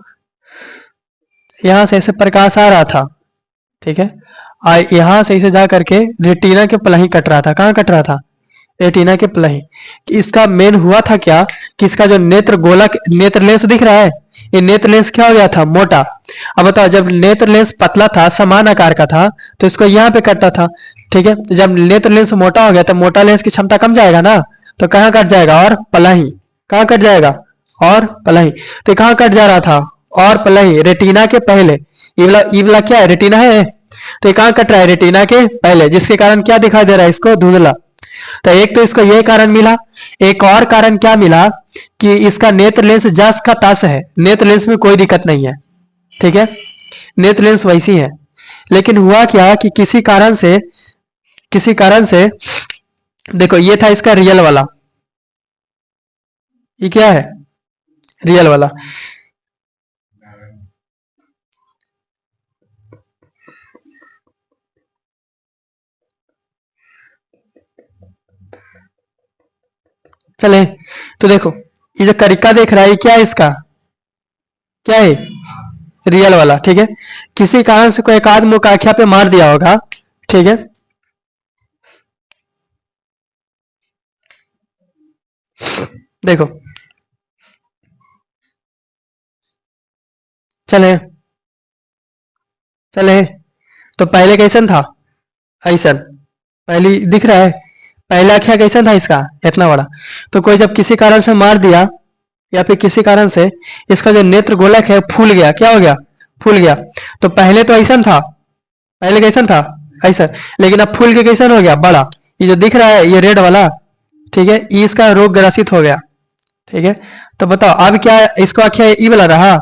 यहां से ऐसे प्रकाश आ रहा था। ठीक है, यहां से इसे जा करके रेटिना के पलही कट रहा था। कहाँ कट रहा था? रेटिना के पलही। इसका मेन हुआ था क्या कि इसका जो नेत्र गोलक, नेत्र लेंस दिख रहा है, ये नेत्र लेंस क्या हो गया था? मोटा। अब बताओ, जब नेत्र लेंस पतला था, समान आकार का था, तो इसको यहाँ पे कटता था। ठीक है, जब नेत्र लेंस मोटा हो गया तो मोटा लेंस की क्षमता कम जाएगा ना, तो कहाँ कट जाएगा? और पलही। कहाँ कट जाएगा? और पलही। तो कहाँ कट जा रहा था? और पलही, रेटिना के पहले। ये वाला क्या है? रेटिना है। तो ये कहाँ कट रहा है? रेटिना के पहले, जिसके कारण क्या दिखाई दे रहा है इसको? धुंधला। तो एक तो इसको यह कारण मिला, एक और कारण क्या मिला कि इसका नेत्र लेंस जस का तस है, नेत्र लेंस में कोई दिक्कत नहीं है। ठीक है, नेत्र लेंस वैसी है। लेकिन हुआ क्या कि किसी कारण से देखो, ये था इसका रियल वाला। ये क्या है? रियल वाला। चले, तो देखो ये जो करिका देख रहा है, क्या है इसका? क्या है? रियल वाला। ठीक है, किसी कारण से कोई एक आदमी को आख्या पे मार दिया होगा। ठीक है, देखो चले चले, तो पहले कैसन था? ऐसन पहले दिख रहा है। पहला आख्या कैसन था इसका? इतना बड़ा। तो कोई जब किसी कारण से मार दिया, या फिर किसी कारण से इसका जो नेत्र गोलक है फूल गया। क्या हो गया? फूल गया। तो पहले तो ऐसा था, पहले कैसन था? ऐसा। लेकिन अब फूल के कैसन हो गया? बड़ा। ये जो दिख रहा है ये रेड वाला, ठीक है, ये इसका रोग ग्रसित हो गया। ठीक है, तो बताओ अब क्या इसको आख्या ये वाला रहा?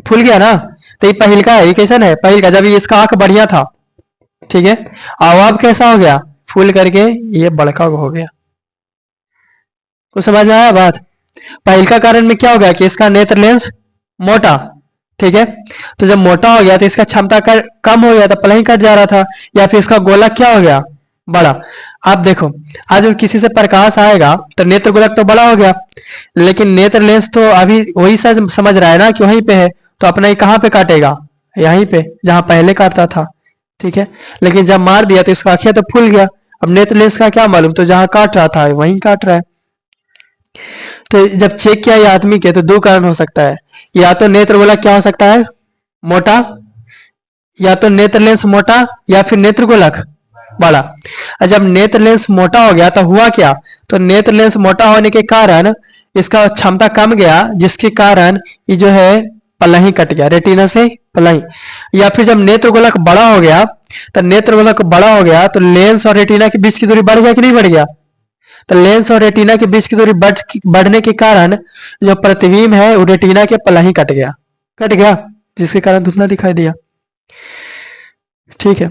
फूल गया ना। तो ये पहिल का है, ये कैसन है? पहिल का, जब ये इसका आंख बढ़िया था। ठीक है, अब कैसा हो गया? फूल करके ये बड़का हो गया। कुछ समझ में आया बात? पहिल का कारण में क्या हो गया कि इसका नेत्र लेंस मोटा। ठीक है, तो जब मोटा हो गया तो इसका क्षमता कम हो गया, तो पलही कट जा रहा था। या फिर इसका गोलक क्या हो गया? बड़ा। अब देखो, आज जब किसी से प्रकाश आएगा तो नेत्र गोलक तो बड़ा हो गया, लेकिन नेत्र लेंस तो अभी वही समझ रहा है ना कि वहीं पे है, तो अपना ही कहाँ पे काटेगा? यहीं पे, जहां पहले काटता था। ठीक है, लेकिन जब मार दिया तो इसका आंखें तो फूल गया। अब नेत्र लेंस का क्या मालूम, तो जहां काट रहा था वहीं काट रहा है। तो जब चेक किया ये आदमी के, तो दो कारण हो सकता है। या तो नेत्र गोलक क्या हो सकता है? मोटा। या तो नेत्र लेंस मोटा, या फिर नेत्र गोलक बड़ा। और जब नेत्र लेंस मोटा हो गया तो हुआ क्या? तो नेत्र लेंस मोटा होने के कारण इसका क्षमता कम गया, जिसके कारण ये जो है पलही कट गया, रेटिना से पलही। या फिर जब नेत्र गोलक बड़ा हो गया, तो नेत्र गोलक बड़ा हो गया तो लेंस और रेटिना के बीच की दूरी बढ़ गया कि नहीं बढ़ गया? तो लेंस और रेटिना के बीच की दूरी बढ़ने के कारण जो प्रतिबिंब है वो रेटिना के पलही कट गया, जिसके कारण धुंधला दिखाई दिया। ठीक है,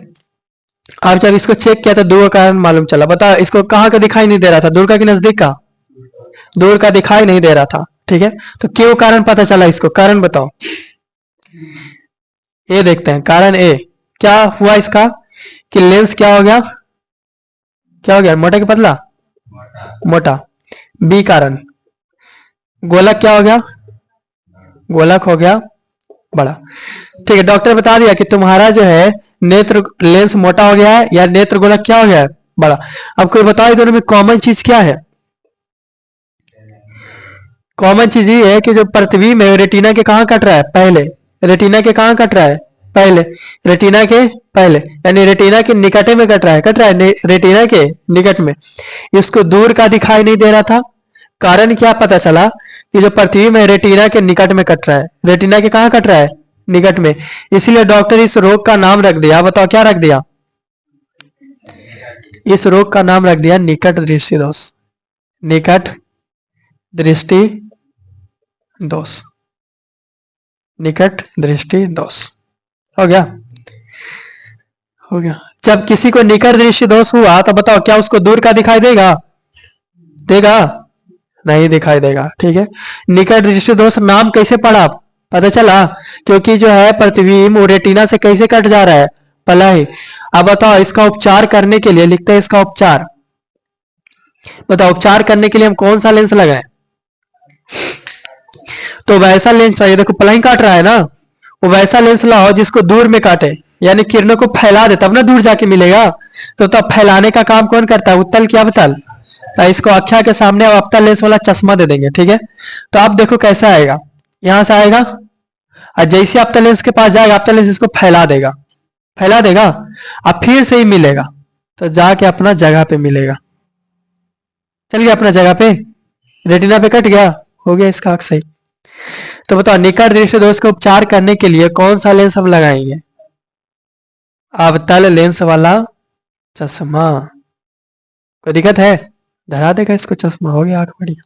अब जब इसको चेक किया तो दो का कारण मालूम चला। बता, इसको कहाँ का दिखाई नहीं दे रहा था? दूर का कि नजदीक का? दूर का दिखाई नहीं दे रहा था। ठीक है, तो क्यों कारण पता चला इसको? कारण बताओ। ये देखते हैं, कारण ए क्या हुआ इसका कि लेंस क्या हो गया? क्या हो गया? मोटा कि पतला? मोटा। बी कारण गोलक क्या हो गया? गोलक हो गया बड़ा। ठीक है, डॉक्टर बता दिया कि तुम्हारा जो है नेत्र लेंस मोटा हो गया है या नेत्र गोलक क्या हो गया है, बड़ा। अब कोई बताओ दोनों में कॉमन चीज क्या है? कॉमन चीज ये है कि जो पृथ्वी में रेटिना के कहाँ कट रहा है, पहले। रेटिना के कहाँ कट रहा है, पहले। रेटिना के पहले यानी रेटिना के निकट में कट रहा है, रेटिना के निकट में। इसको दूर का दिखाई नहीं दे रहा था। कारण क्या पता चला कि जो पृथ्वी में रेटिना के निकट में कट रहा है, रेटिना के कहाँ कट रहा है, निकट में। इसलिए डॉक्टर इस रोग का नाम रख दिया, बताओ क्या रख दिया? इस रोग का नाम रख दिया निकट दृष्टि दोष। निकट दृष्टि दोष, निकट दृष्टि दोष। हो गया, हो गया। जब किसी को निकट दृष्टि दोष हुआ तो बताओ क्या उसको दूर का दिखाई देगा, देगा? नहीं दिखाई देगा। ठीक है, निकट दृष्टि दोष नाम कैसे पड़ा, पता चला? क्योंकि जो है पृथ्वी रेटिना से कैसे कट जा रहा है, पलाई। अब बताओ इसका उपचार करने के लिए लिखते हैं इसका उपचार। बताओ उपचार करने के लिए हम कौन सा लेंस लगाएं? तो वैसा लेंस चाहिए, देखो पलाई काट रहा है ना, वो वैसा लेंस लाओ जिसको दूर में काटे, यानी किरणों को फैला दे, तब ना दूर जाके मिलेगा। तो तब फैलाने का काम कौन करता है, उत्तल क्या अवतल? तो इसको अख्या के सामने अवतल लेंस वाला चश्मा दे देंगे। ठीक है, तो आप देखो कैसा आएगा, यहां से आएगा और जैसे अवतल लेंस के पास जाएगा अवतल लेंस इसको फैला देगा, फैला देगा। अब फिर से ही मिलेगा तो जाके अपना जगह पे मिलेगा। चल गया अपना जगह पे, रेटिना पे कट गया, हो गया इसका अक्स सही। तो बताओ निकट दृष्टि दोष को उपचार करने के लिए कौन सा लेंस हम लगाएंगे? अवतल लेंस वाला चश्मा। कोई दिक्कत है? धरा देगा इसको चश्मा, हो गया आंख बढ़िया।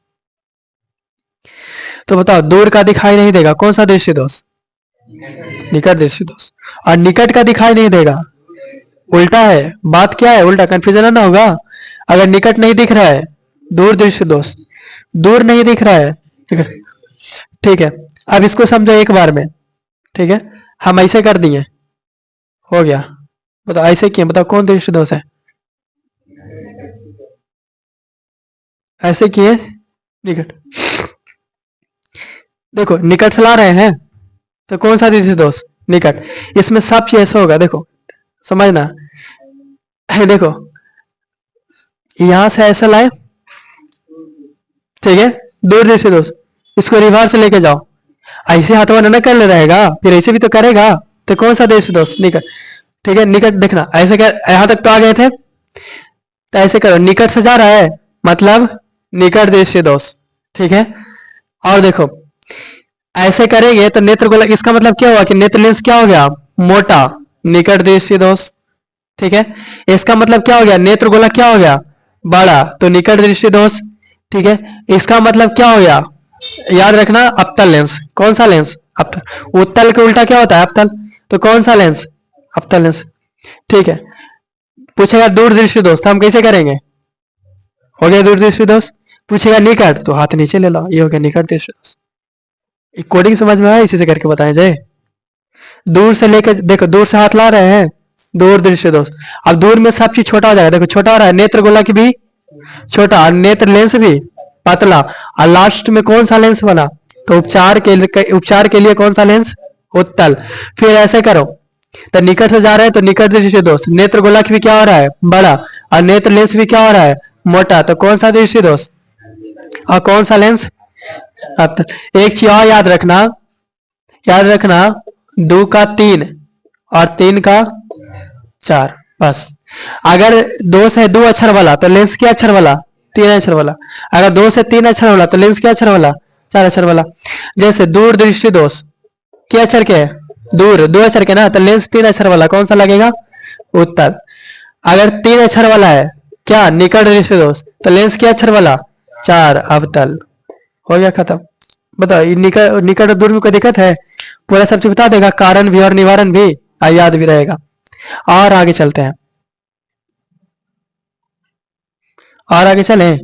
तो बताओ दूर का दिखाई नहीं देगा, कौन सा दृष्टि दोष? निकट दृष्टि दोष। और निकट का दिखाई नहीं देगा, उल्टा है। बात क्या है, उल्टा, कंफ्यूजन ना होगा। अगर निकट नहीं दिख रहा है दूर दृष्टि दोष, दूर नहीं दिख रहा है। ठीक है, ठीक है। अब इसको समझो एक बार में। ठीक है, हम ऐसे कर दिए, हो गया। बताओ ऐसे किए, बताओ कौन दृष्टि दोष है? ऐसे किए निकट, देखो निकट से ला रहे हैं तो कौन सा दृष्टि दोष, निकट। इसमें सब चीज ऐसा होगा, देखो समझना। देखो यहां से ऐसा लाए, ठीक है, दूर दृष्टि दोष। इसको रिवर्स लेके जाओ, ऐसे हाथों ना कर ले रहेगा, फिर ऐसे भी तो करेगा। तो कौन सा दृष्टि दोष, निकट। ठीक है, निकट देखना, ऐसे क्या यहां तक तो आ गए थे, तो ऐसे करो, निकट से जा रहा है मतलब निकट दृष्टि दोष। ठीक है, और देखो ऐसे करेंगे तो नेत्र गोलक, इसका मतलब क्या हुआ कि नेत्र लेंस क्या हो गया, मोटा, निकट दृष्टि दोष। ठीक है, इसका मतलब क्या हो गया, नेत्र गोलक क्या हो गया, बड़ा, तो निकट दृष्टि दोष। ठीक है, इसका मतलब क्या हो गया, याद रखना अवतल लेंस। कौन सा लेंस, अवतल। उत्तल के उल्टा क्या होता है, अवतल। तो कौन सा लेंस, अवतल लेंस। ठीक है, पूछेगा दूर दृष्टि दोष तो हम कैसे करेंगे, हो गया दूर दृष्टि दोष। पूछेगा निकट तो हाथ नीचे ले लो, ये हो गया निकट दृष्टि दोष। कोडिंग समझ में आया, इसी से करके बताएं जय। दूर से लेकर देखो, दूर से हाथ ला रहे हैं, दूर दृष्टि दोष। अब दूर में सब चीज छोटा हो जाएगा, देखो छोटा हो रहा है, नेत्र गोला की भी छोटा और नेत्र लेंस भी पतला, और लास्ट में कौन सा लेंस बना, तो उपचार के लिए कौन सा लेंस, उत्तल। फिर ऐसे करो, तो निकट से जा रहे हैं तो निकट दृष्टि दोष, नेत्र गोलक भी क्या हो रहा है, बड़ा, और नेत्र लेंस भी क्या हो रहा है, मोटा, तो कौन सा दृष्टि दोष, और कौन सा लेंस, अवतल। एक चीज और याद रखना, याद रखना, 2 का 3 और 3 का 4, बस। अगर 2 से 2 अक्षर वाला तो लेंस क्या अक्षर वाला, 3 अक्षर वाला। अगर 2 से 3 अक्षर वाला तो लेंस क्या अक्षर वाला, 4 अक्षर वाला। जैसे दूर दृष्टि दोष क्या अक्षर के है, दूर, 2 अक्षर के ना, तो लेंस 3 अक्षर वाला कौन सा लगेगा, उत्तर। अगर 3 अक्षर वाला है क्या, निकट दृष्टि दोष, तो लेंस क्या अक्षर वाला, 4, अवतल। हो गया खत्म। बताओ ये निकट निकट और दूर में कोई दिक्कत है, पूरा सब चीज बता देगा, कारण भी और निवारण भी, याद भी रहेगा। और आगे चलते हैं, और आगे चले।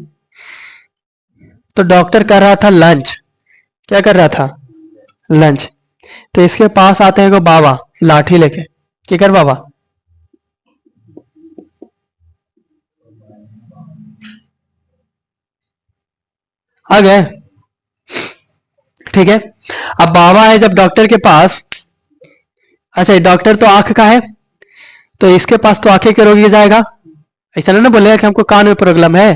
तो डॉक्टर कर रहा था लंच, क्या कर रहा था, लंच। तो इसके पास आते हैं को बाबा लाठी लेके, क्या कर बाबा, आ गए। ठीक है। अब बाबा है जब डॉक्टर के पास, अच्छा डॉक्टर तो आंख का है, तो इसके पास तो आंखें के रोगी जाएगा, ऐसा नहीं ना बोलेगा कि हमको कान में प्रॉब्लम है।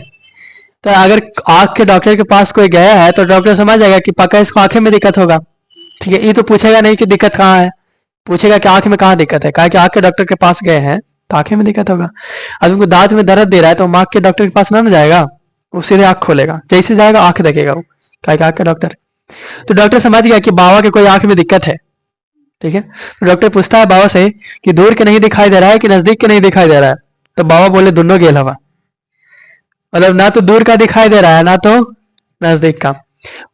तो अगर आंख के डॉक्टर के पास कोई गया है तो डॉक्टर समझ जाएगा कि पक्का इसको आंखें में दिक्कत होगा। ठीक है, ये तो पूछेगा नहीं कि दिक्कत कहाँ है, पूछेगा कि आंख में कहाँ दिक्कत है, कहा कि आंख के डॉक्टर के पास गए हैं तो आंखें में दिक्कत होगा। अब उनको दांत में दर्द दे रहा है तो आंख के डॉक्टर के पास ना जाएगा, वो सीधे आंख खोलेगा, जैसे जाएगा आंख देखेगा वो, कहा कि आंख का डॉक्टर। तो डॉक्टर समझ गया कि बाबा के कोई आंख में दिक्कत है। ठीक है, तो डॉक्टर पूछता है बाबा से कि दूर के नहीं दिखाई दे रहा है कि नजदीक के नहीं दिखाई दे रहा है। तो बाबा बोले दोनों गेल हवा, मतलब ना तो दूर का दिखाई दे रहा है ना तो नजदीक का।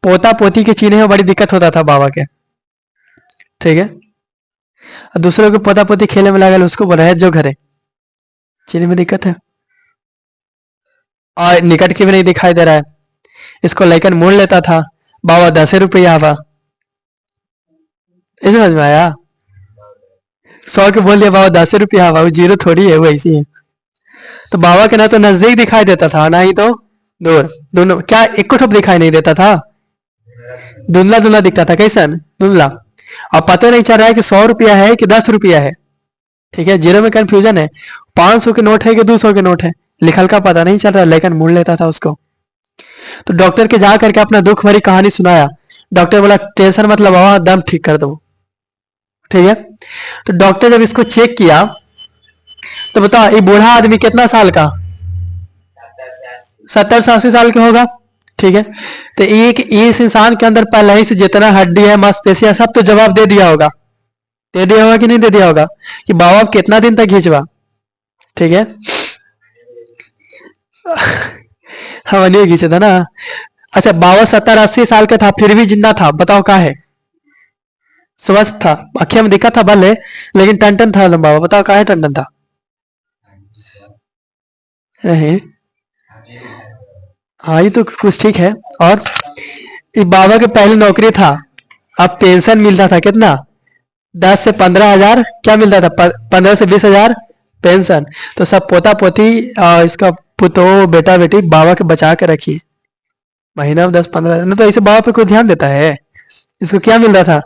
पोता पोती के चीने में बड़ी दिक्कत होता था बाबा के। ठीक है, और दूसरों को पोता पोती खेले में लगा, उसको बोला है जो घरे चीने में दिक्कत है, और निकट के भी नहीं दिखाई दे रहा है। इसको लेकर मोड़ लेता था बाबा 10 रुपया हवा, इस समझ में आया। 100 के बोल दिया बाबा 10 रुपया हवा, वो जीरो थोड़ी है, वो ऐसी है। तो बाबा के ना तो नजदीक दिखाई देता था ना ही तो दूर, दोनों क्या एक ठोप दिखाई नहीं देता था, धुंधला धुंधला दिखता था, कैसन धुंधला। अब पता नहीं चल रहा है कि 100 रुपया है कि 10 रुपया है। ठीक है, जीरो में कंफ्यूजन है, 500 के नोट है कि 200 के नोट है, लिखल का पता नहीं चल रहा, लेकिन मोड़ लेता था उसको। तो डॉक्टर के जा करके अपना दुख भरी कहानी सुनाया। डॉक्टर बोला टेंशन मतलब बाबा, दम ठीक कर दो। ठीक है, तो डॉक्टर जब इसको चेक किया तो बता ये बूढ़ा आदमी कितना साल का, 70 से 80 साल के होगा। ठीक है, तो एक इस इंसान के अंदर पहले ही से जितना हड्डी है मांसपेशियां सब तो जवाब दे दिया होगा, दे दिया होगा कि नहीं दे दिया होगा कि बाबा कितना दिन तक खींचवा। ठीक है, हाँ नहीं खींचा था ना। अच्छा बाबा 70-80 साल का था फिर भी जिंदा था, बताओ क्या है, स्वस्थ था, अखिया में दिखा था भले लेकिन टन था बाबा, बताओ क्या है टन था। नहीं हाँ ये तो कुछ ठीक है। और ये बाबा के पहले नौकरी था, अब पेंशन मिलता था कितना, 10 से 15 हजार क्या मिलता था, 15 से 20 हजार पेंशन। तो सब पोता पोती इसका पुतो बेटा बेटी बाबा के बचा के रखिए, महीना में 10-15 हजार, तो ऐसे बाबा पे कोई ध्यान देता है। इसको क्या मिल रहा था,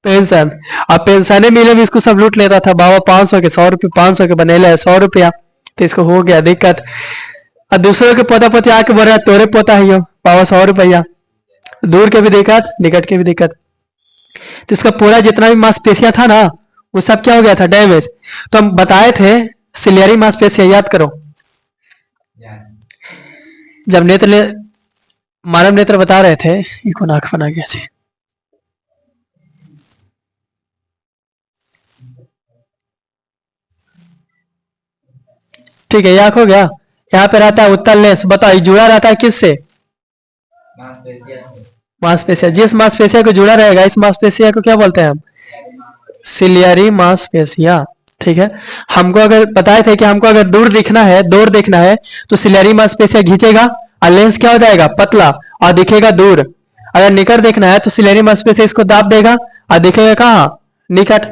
पेंशन। अब पेंशने मिले भी इसको सब लूट लेता था बाबा, 500 के 100 रुपये, 500 के बने 100 रुपया, तो इसको हो गया दिक्कत। और दूसरों के पोता पोती आके बोल रहा है तोरे पोता है यो बाबा 100 रुपया, दूर के भी दिक्कत निकट के भी दिक्कत। तो इसका पूरा जितना भी मांसपेशियां था ना वो सब क्या हो गया था, डैमेज। तो हम बताए थे सिलियरी मांसपेशियां याद करो, जब नेत्र मानव नेत्र बता रहे थे, इनको नाक बना गया जी। ठीक है, ये आंख हो गया, यहाँ पे रहता है उत्तल लेंस, बताओ ये जुड़ा रहता है किससे, मांसपेशिया। जिस मांसपेशिया को जुड़ा रहेगा इस मांसपेशिया को क्या बोलते हैं हम, सिलियरी मांसपेशिया। ठीक है, हमको अगर बताए थे कि हमको अगर दूर देखना है तो सिलियरी मांसपेशिया खींचेगा और लेंस क्या हो जाएगा, पतला और दिखेगा दूर। अगर निकट देखना है तो सिलियरी मांसपेशिया इसको दाब देगा और दिखेगा कहाँ, निकट।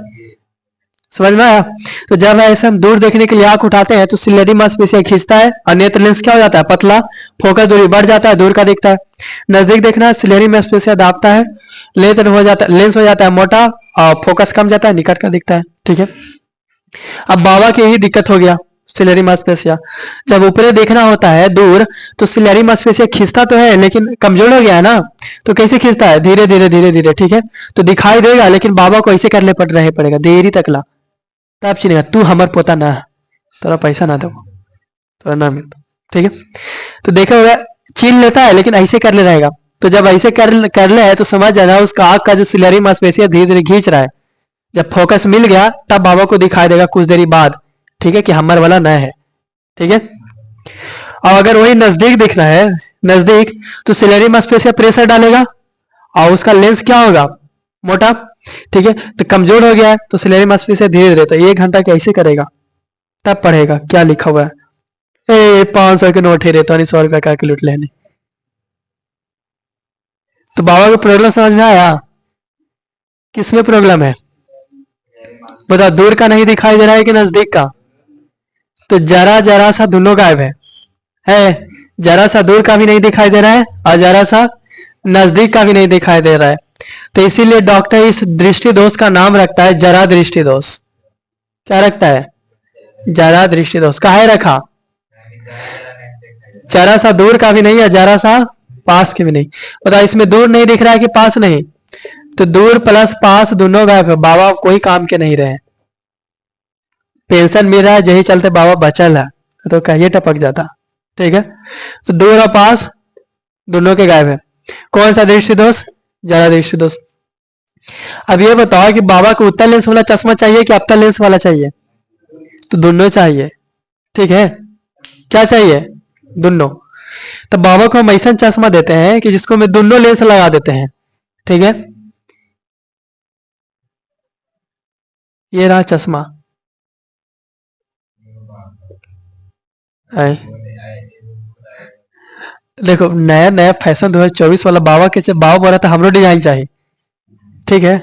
समझ में आया। तो जब ऐसे हम दूर देखने के लिए आंख उठाते हैं तो सिलियरी मांसपेशिया खींचता है और नेत्र लेंस क्या हो जाता है, पतला, फोकस दूरी बढ़ जाता है, दूर का दिखता है। नजदीक देखना है सिलियरी मांसपेशिया दाबता है, लेंस हो जाता है मोटा और फोकस कम जाता है, निकट का दिखता है। ठीक है, अब बाबा की यही दिक्कत हो गया, सिलियरी मांसपेशिया जब ऊपरे देखना होता है दूर तो सिलियरी मांसपेशिया खींचता तो है लेकिन कमजोर हो गया है ना, तो कैसे खींचता है, धीरे धीरे धीरे धीरे। ठीक है, तो दिखाई देगा लेकिन बाबा को ऐसे करने पड़ेगा देरी तक ला, तब चिनेगा तू हमार पोता ना है, थोड़ा पैसा ना दो थोड़ा ना मिल। ठीक है, तो देखा होगा छीन लेता है लेकिन ऐसे कर ले रहेगा। तो जब ऐसे कर ले है तो समझ जाना उसका आंख का जो सिलियरी मांसपेशिया धीरे धीरे खींच रहा है। जब फोकस मिल गया तब बाबा को दिखाई देगा कुछ देरी बाद, ठीक है, कि हमार वाला नया है। ठीक है, और अगर वही नजदीक देखना है नजदीक तो सिलियरी मांसपेशिया प्रेशर डालेगा और उसका लेंस क्या होगा, मोटा। ठीक है, तो कमजोर हो गया है तो सिलियरी मांसपेशिया धीरे धीरे, तो 1 घंटा कैसे करेगा, तब पढ़ेगा क्या लिखा हुआ है। 500 के नोट ही रहता नहीं, 100 रुपया का लूट लेने। तो बाबा को प्रॉब्लम समझ में आया, किसमें प्रॉब्लम है बता, दूर का नहीं दिखाई दे रहा है कि नजदीक का, तो जरा जरा सा दोनों गायब है, जरा सा दूर का भी नहीं दिखाई दे रहा है और जरा सा नजदीक का भी नहीं दिखाई दे रहा है। तो इसीलिए डॉक्टर इस दृष्टि दोष का नाम रखता है जरा दृष्टि दोष। क्या रखता है? जरा दृष्टि दोष। काहे रखा? जरा सा दूर का भी नहीं है, जरा सा पास के भी नहीं। बताओ, इसमें दूर नहीं दिख रहा है कि पास नहीं? तो दूर प्लस पास दोनों गायब है। बाबा कोई काम के नहीं रहे, पेंशन मिल रहा है, यही चलते बाबा बचल है, तो कहिए टपक जाता। ठीक है, तो दूर और पास दोनों के गायब है। कौन सा दृष्टि दोष? जरा दृष्टि दोष। अब ये बताओ कि बाबा को उत्तल लेंस वाला चश्मा चाहिए कि अवतल लेंस वाला चाहिए? तो दोनों चाहिए। ठीक है, क्या चाहिए? दोनों। तो बाबा को हम ऐसा चश्मा देते हैं कि जिसको में दोनों लेंस लगा देते हैं। ठीक है, ये रहा चश्मा। देखो, नया नया फैशन 2024 वाला बाबा के बाबा बोला था हमरो डिजाइन चाहिए। ठीक है,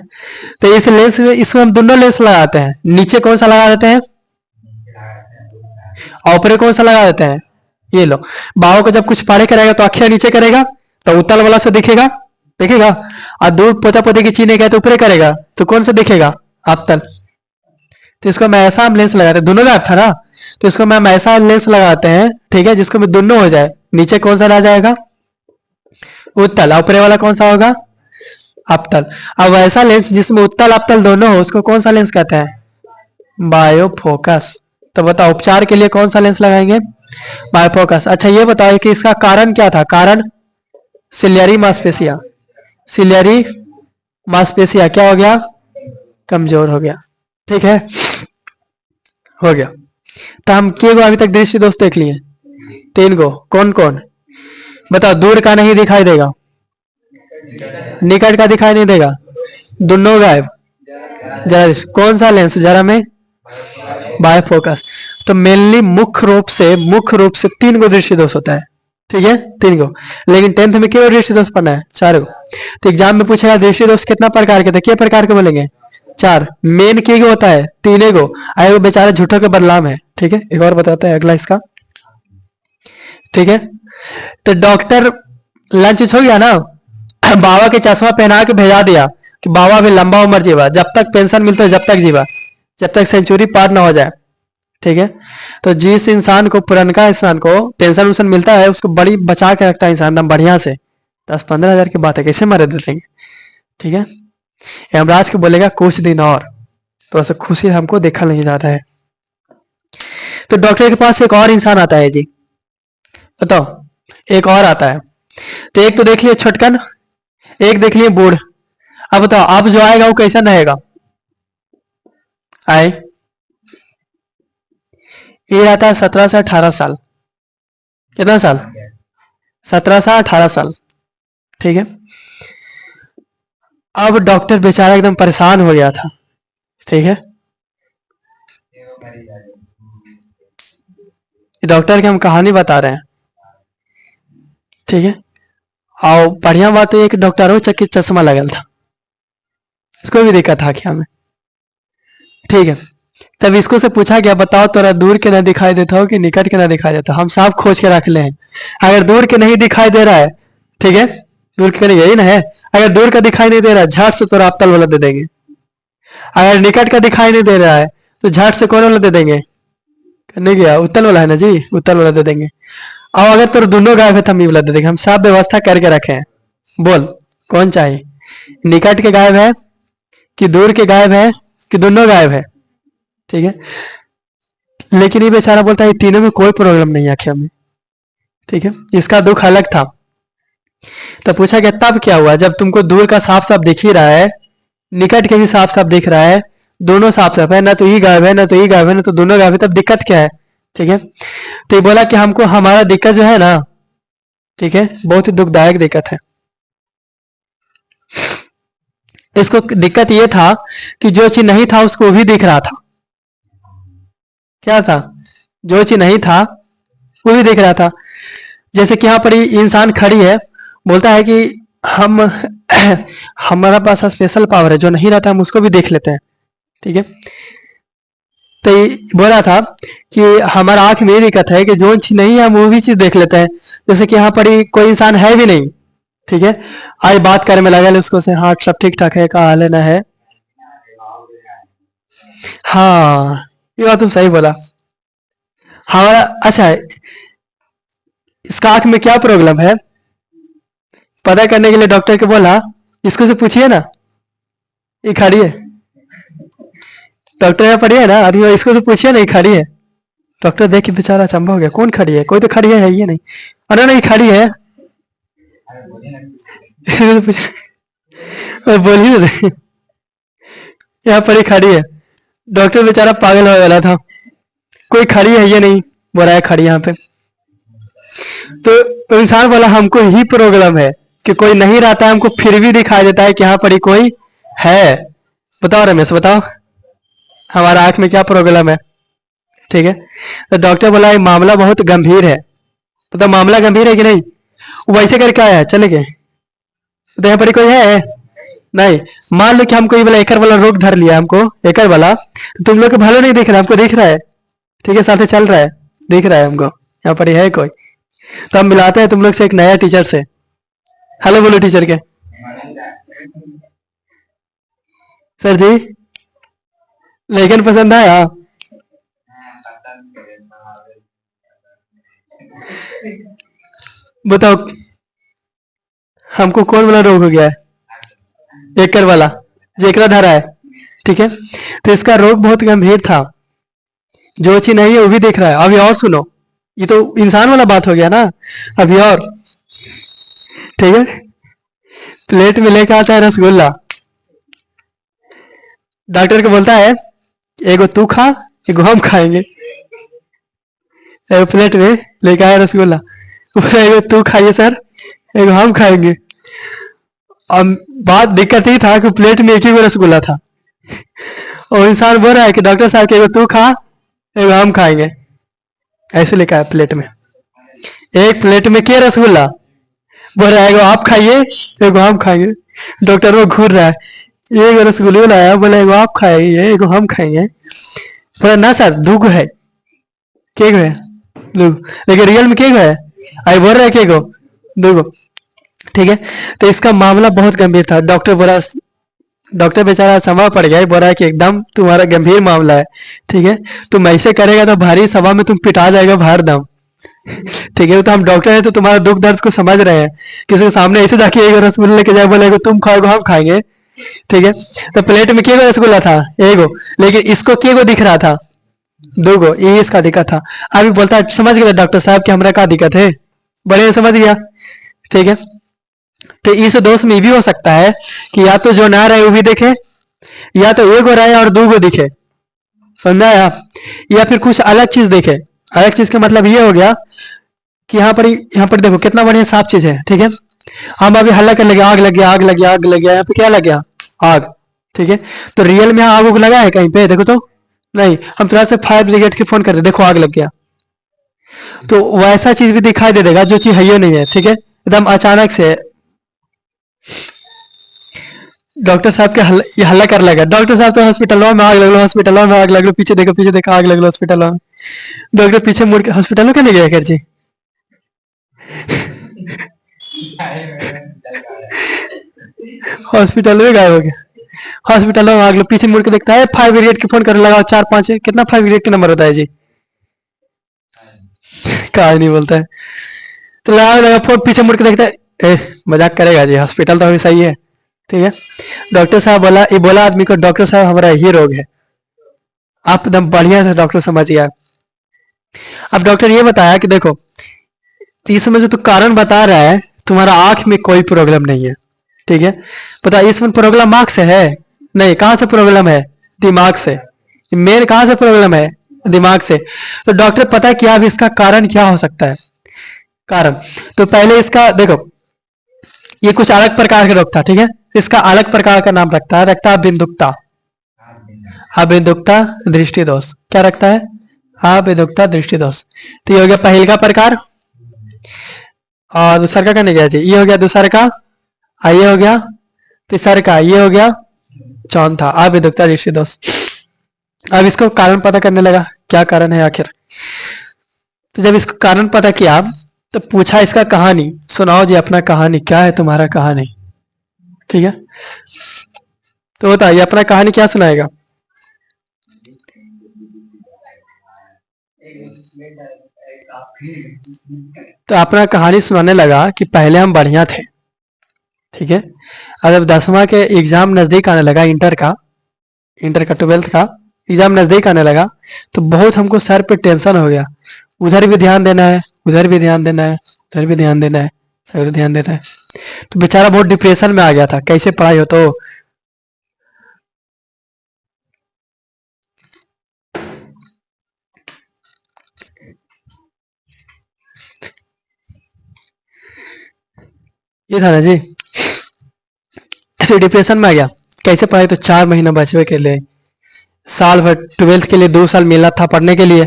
तो इस लेंस में इसको हम दोनों लेंस लगाते हैं। नीचे कौन सा लगा देते हैं? और ऊपर कौन सा लगा देते हैं? ये लो। बाबा को जब कुछ पारे करेगा तो आँखें नीचे करेगा तो उत्तल वाला से दिखेगा, देखेगा। और दूर पोता पोते की चीने गए तो ऊपर करेगा तो कौन सा दिखेगा? अवतल। तो इसको मैं ऐसा हम लेंस लगाते हैं, दोनों गायब था ना, तो इसको मैं ऐसा लेंस लगाते हैं। ठीक है, जिसको में दोनों हो जाए। नीचे कौन सा रह जाएगा? उत्तल। ऊपर वाला कौन सा होगा? अवतल। अब ऐसा लेंस जिसमें उत्तल अवतल दोनों हो उसको कौन सा लेंस कहते हैं? बायोफोकस। तो बताओ, उपचार के लिए कौन सा लेंस लगाएंगे? बायोफोकस। अच्छा, ये बताओ कि इसका कारण क्या था? कारण सिलियरी मांसपेशिया। सिलियरी मांसपेशिया क्या हो गया? कमजोर हो गया। ठीक है, हो गया। तो हम के गो अभी तक दृष्टि दोष देख लिए? 3 गो। कौन कौन? बताओ। दूर का नहीं दिखाई देगा, निकट का दिखाई नहीं देगा, दोनों गायब। जरा कौन सा लेंस? जरा में बायोफोकस। तो मेनली मुख्य रूप से 3 गो दृष्टि दोष होता है। ठीक है, 3 गो। लेकिन 10th में क्यों दृष्टि दोष पढ़ना है? 4 गो। तो एग्जाम में पूछेगा दृष्टि दोष कितना प्रकार के थे, क्या प्रकार के बोलेंगे? 4। मेन के गो होता है 3 गो। आए बेचारा झूठों के बदलाम है। ठीक है, एक और बताते हैं अगला इसका। ठीक है, तो डॉक्टर लंच हो गया ना, बाबा के चश्मा पहना के भेजा दिया कि बाबा भी लंबा उम्र जीवा, जब तक पेंशन मिलता है जब तक जीवा, जब तक सेंचुरी पार ना हो जाए। ठीक है, तो जिस इंसान को, पुरनका इंसान को पेंशन उसन मिलता है उसको बड़ी बचा के रखता है इंसान एकदम बढ़िया से। 10-15 हजार की बात है, कैसे मरे दे देंगे। ठीक है, यमराज को बोलेगा कुछ दिन और, तो ऐसा खुशी हमको देखा नहीं जाता है। तो डॉक्टर के पास एक और इंसान आता है जी, बताओ। एक और आता है। तो एक तो देख लिए छोटकन, एक देख लिए बूढ़। अब बताओ, अब जो आएगा वो कैसा रहेगा? आए, ये रहता है 17 से 18 साल। कितना साल? 17 से 18 साल। ठीक है, अब डॉक्टर बेचारा एकदम परेशान हो गया था। ठीक है, डॉक्टर की हम कहानी बता रहे हैं। ठीक है, और बढ़िया बात है कि डॉक्टर हो चक्की चश्मा लगल था, उसको भी दिक्कत था क्या में। ठीक है, तब इसको से पूछा गया, बताओ तोरा दूर के ना दिखाई देता हो कि निकट के ना दिखाई देता हो? हम साफ खोज के रख ले हैं। अगर दूर के नहीं दिखाई दे रहा है, ठीक है, दूर के नहीं, यही ना है। अगर दूर का दिखाई नहीं दे रहा है, झट से तोरा अवतल वाला दे देंगे। अगर निकट का दिखाई नहीं दे रहा है तो झट से कौन वाला दे देंगे? नहीं गया, उत्तल वाला है ना जी, उत्तल वाला दे देंगे। और अगर तो दोनों गायब है तो हम ये वाला दे देंगे। हम सब व्यवस्था करके रखे हैं। बोल, कौन चाहिए? निकट के गायब है कि दूर के गायब है कि दोनों गायब है? ठीक है, लेकिन ये बेचारा बोलता है तीनों में कोई प्रॉब्लम नहीं आखिर में। ठीक है, इसका दुख अलग था। तो पूछा गया तब क्या हुआ जब तुमको दूर का साफ साफ दिख ही रहा है, निकट के भी साफ साफ दिख रहा है, दोनों साफ साफ है, ना तो ये गायब है ना तो ये गायब है ना तो दोनों गायब है, तब दिक्कत क्या है? ठीक है, तो ये बोला कि हमको हमारा दिक्कत जो है ना, ठीक है, बहुत ही दुखदायक दिक्कत है। इसको दिक्कत ये था कि जो चीज नहीं था उसको भी दिख रहा था। क्या था? जो चीज नहीं था वो भी दिख रहा था। जैसे कि यहाँ पर इंसान खड़ी है, बोलता है कि हम हमारा पास स्पेशल पावर है, जो नहीं रहता हम उसको भी देख लेते हैं। ठीक है, तो बोल रहा था कि हमारा आंख में ये दिक्कत है कि जो चीज नहीं है हम वो भी चीज देख लेते हैं। जैसे कि यहाँ पर कोई इंसान है भी नहीं, ठीक है। आज बात करे में लगा उसको से, हाँ सब ठीक ठाक है, कहा लेना है। हाँ ये बात तुम सही बोला। हमारा अच्छा है, इसका आंख में क्या प्रॉब्लम है पता करने के लिए डॉक्टर को बोला, इसको से पूछिए ना, ये खड़ी है, डॉक्टर यहाँ पड़ी है ना अभी, इसको से पूछिए ना, ये खड़ी है। डॉक्टर देख के बेचारा अचंभा हो गया, कौन खड़ी है, कोई तो खड़ी है ये नहीं, अरे नहीं खड़ी है। बोलिए ना, यहाँ पर ही खड़ी है। डॉक्टर बेचारा पागल हो गया था, कोई खड़ी है ये नहीं, बोला है खड़ी यहाँ पे। तो इंसान बोला हमको ही प्रॉब्लम है कि कोई नहीं रहता है, हमको फिर भी दिखाई देता है कि यहाँ पर ही कोई है। बताओ रमेश, बताओ हमारा आंख में क्या प्रॉब्लम है। ठीक है, तो डॉक्टर बोला ये मामला बहुत गंभीर है। तो मामला गंभीर है कि नहीं, वैसे करके आया है चले गए, तो यहाँ पर ही कोई है नहीं। मान लो कि हमको ये वाला एकर वाला रोग धर लिया, हमको एकर वाला, तो तुम लोग को भालो नहीं दिख रहा, हमको दिख रहा है। ठीक है, साथ चल रहा है, दिख रहा है हमको, यहाँ पर ही है कोई। तो हम मिलाते हैं तुम लोग से एक नया टीचर से। हेलो बोलो टीचर के, सर जी लेकिन पसंद आया। बताओ हमको कौन वाला रोग हो गया है, एकर वाला जेकरा धरा है। ठीक है, तो इसका रोग बहुत गंभीर था, जो चीज नहीं है वो भी देख रहा है। अभी और सुनो, ये तो इंसान वाला बात हो गया ना, अभी और। ठीक है, प्लेट में लेके आता है रसगुल्ला, डॉक्टर को बोलता है एगो तू खा एगो हम खाएंगे। एगो प्लेट में लेके आया रसगुल्ला, एगो तू खाइए सर, एगो हम खाएंगे। अब बात दिक्कत ही था कि प्लेट में एक ही रसगुल्ला था, और इंसान बोल रहा है कि डॉक्टर साहब के एगो तू खा एगो हम खाएंगे। ऐसे लिखा है प्लेट में, एक प्लेट में क्या रसगुल्ला, बोल रहा है एगो आप खाइए एगो हम खाएंगे। डॉक्टर वो घूर रहा है, एक रसगुल्ला लाया, बोला एगो आप खाइए एगो हम खाएंगे। बोला ना सर दूगो है, के गो है दूगो, लेकिन रियल में के गो है, आई बोल रहा है के गो दूगो। ठीक है, तो इसका मामला बहुत गंभीर था। डॉक्टर बोला, डॉक्टर बेचारा समा पड़ गया, बोल रहा है कि एकदम तुम्हारा गंभीर मामला है। ठीक है, तुम ऐसे करेगा तो भारी सभा में तुम पिटा जाएगा बाहर दम। ठीक है, तो हम डॉक्टर हैं तो तुम्हारा दुख दर्द को समझ रहे हैं, किसी के सामने ऐसे जाके एक रसगुल्ला लेके जाए, बोलेगा तुम खाओगे हम खाएंगे। ठीक है, तो प्लेट में के रसगुल्ला था एगो, लेकिन इसको के गो दिख रहा था दो गो, ये इसका दिक्कत था। अभी बोलता है समझ गया डॉक्टर साहब कि हमारा क्या दिक्कत है, बड़े समझ गया। ठीक है, तो इस दोष में भी हो सकता है कि या तो जो ना रहे वो भी देखे, या तो एक हो रहा है और दो गो दिखे, समझा आप, या फिर कुछ अलग चीज देखे। अलग चीज का मतलब ये हो गया कि यहाँ पर देखो कितना बढ़िया साफ चीज है। ठीक है, हम अभी हल्ला कर लगे, आग लग गया आग लग गया आग लग गया, यहाँ पे क्या लग गया आग। ठीक है, तो रियल में आग उग लगा है कहीं पे, देखो तो नहीं, हम तुरंत से फायर ब्रिगेड के फोन करते, देखो आग लग गया। तो वैसा चीज भी दिखाई दे देगा जो चीज है ही नहीं है। ठीक है, एकदम अचानक से डॉक्टर साहब के ये हल्ला कर लगा, डॉक्टर साहब तो हॉस्पिटल में आग लग लो, हॉस्पिटल में आग लग लो, पीछे देखो आग लग लो हॉस्पिटल में। डॉक्टर पीछे मुड़ के हॉस्पिटल में क्या नहीं गया कर जी। हॉस्पिटल में गायब हो गया, हॉस्पिटल में आग लो, पीछे मुड़ के देखता है फायर ब्रिगेड के फोन कर लगा, 4-5 कितना फायर ब्रिगेड के नंबर होता है जी, कहा नहीं बोलता है। तो लगा फोन, पीछे मुड़ के देखता है, ए मजाक करेगा जी, हॉस्पिटल तो अभी सही है। ठीक है, डॉक्टर साहब बोला, ये बोला आदमी को, डॉक्टर साहब हमारा यही रोग है। आप एकदम बढ़िया से डॉक्टर समझ गया। अब डॉक्टर ये बताया कि देखो इसमें जो तू कारण बता रहा है, तुम्हारा आंख में कोई प्रॉब्लम नहीं है। ठीक है, पता इसमें प्रॉब्लम आंख से है नहीं, कहां से प्रॉब्लम है, दिमाग से। मेन कहां से प्रॉब्लम है, दिमाग से। तो डॉक्टर पता किया अब इसका कारण क्या हो सकता है। कारण तो पहले इसका देखो, ये कुछ अलग प्रकार का रोग था। ठीक है, इसका अलग प्रकार का नाम रखता है बिंदुकता, अबिंदुकता दृष्टि दोष। क्या रखता है, अबिंदुकता दृष्टि दोष। तो ये हो गया पहले का प्रकार, और दूसरा का करने गया जी, ये हो गया दूसरा का, ये हो गया तीसरा का, ये हो गया चौथा अबिंदुकता दृष्टि दोष। अब इसको कारण पता करने लगा, क्या कारण है आखिर। तो जब इसको कारण पता किया तो पूछा इसका कहानी, सुनाओ जी अपना कहानी, क्या है तुम्हारा कहानी। ठीक है, तो बताइए अपना कहानी क्या सुनाएगा। तो अपना कहानी सुनाने लगा कि पहले हम बढ़िया थे। ठीक है, और जब 10वां के एग्जाम नजदीक आने लगा, इंटर का 12th का एग्जाम नजदीक आने लगा, तो बहुत हमको सर पे टेंशन हो गया। उधर भी ध्यान देना है, उधर भी ध्यान देना है, उधर भी ध्यान देना है, सर ध्यान देना है। तो बेचारा बहुत डिप्रेशन में आ गया था, कैसे पढ़ाई हो। तो ये था ना जी, ऐसे डिप्रेशन में आ गया, कैसे पढ़ाई। तो 4 महीना बचवे के लिए, साल भर 12th के लिए 2 साल मिला था पढ़ने के लिए,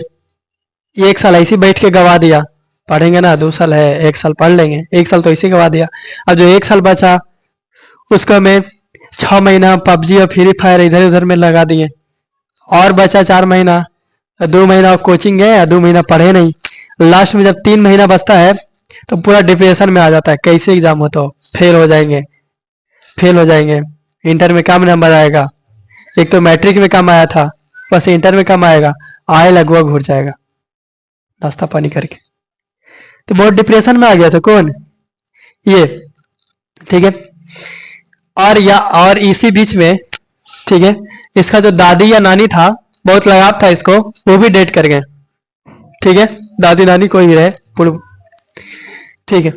1 साल ऐसे बैठ के गवा दिया। पढ़ेंगे ना, 2 साल है, 1 साल पढ़ लेंगे, 1 साल तो ऐसे गवा दिया। अब जो 1 साल बचा उसका मैं 6 महीना पबजी और फ्री फायर इधर उधर में लगा दिए, और बचा 4 महीना, 2 महीना कोचिंग गए, 2 महीना पढ़े नहीं। लास्ट में जब 3 महीना बचता है तो पूरा डिप्रेशन में आ जाता है, कैसे एग्जाम हो, तो फेल हो जाएंगे, फेल हो जाएंगे, इंटर में कम नंबर आएगा, एक तो मैट्रिक में कम आया था, बस इंटर में कम आएगा, आए लगभग घुट जाएगा नाश्ता पानी करके। तो बहुत डिप्रेशन में आ गया था कौन, ये। ठीक है, और इसी बीच में, ठीक है, इसका जो दादी या नानी था, बहुत लगाव था इसको, वो भी डेट कर गए। ठीक है, दादी नानी कोई भी रहे पूर्व। ठीक है,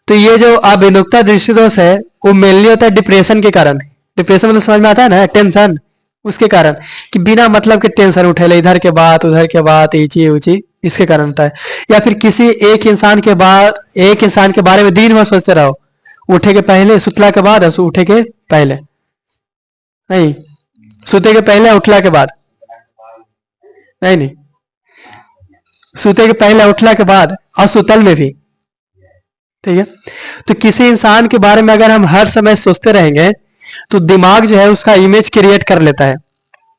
तो ये जो अभिमुखता दृष्टि दोष है वो मेनली होता है डिप्रेशन के कारण। डिप्रेशन मतलब समझ में आता है ना, टेंशन, उसके कारण कि बिना मतलब के टेंशन उठेले, इधर के बात उधर के बात, ईची ऊंची, इसके कारण होता है। या फिर किसी एक इंसान के बारे में दिन भर सोचते रहो, उठे के पहले, सुतला के बाद, उठे के पहले नहीं, सुते के पहले उठला के बाद नहीं, नहीं, सुते के पहले उठला के बाद, और सुतल में भी। ठीक है, तो किसी इंसान के बारे में अगर हम हर समय सोचते रहेंगे तो दिमाग जो है उसका इमेज क्रिएट कर लेता है।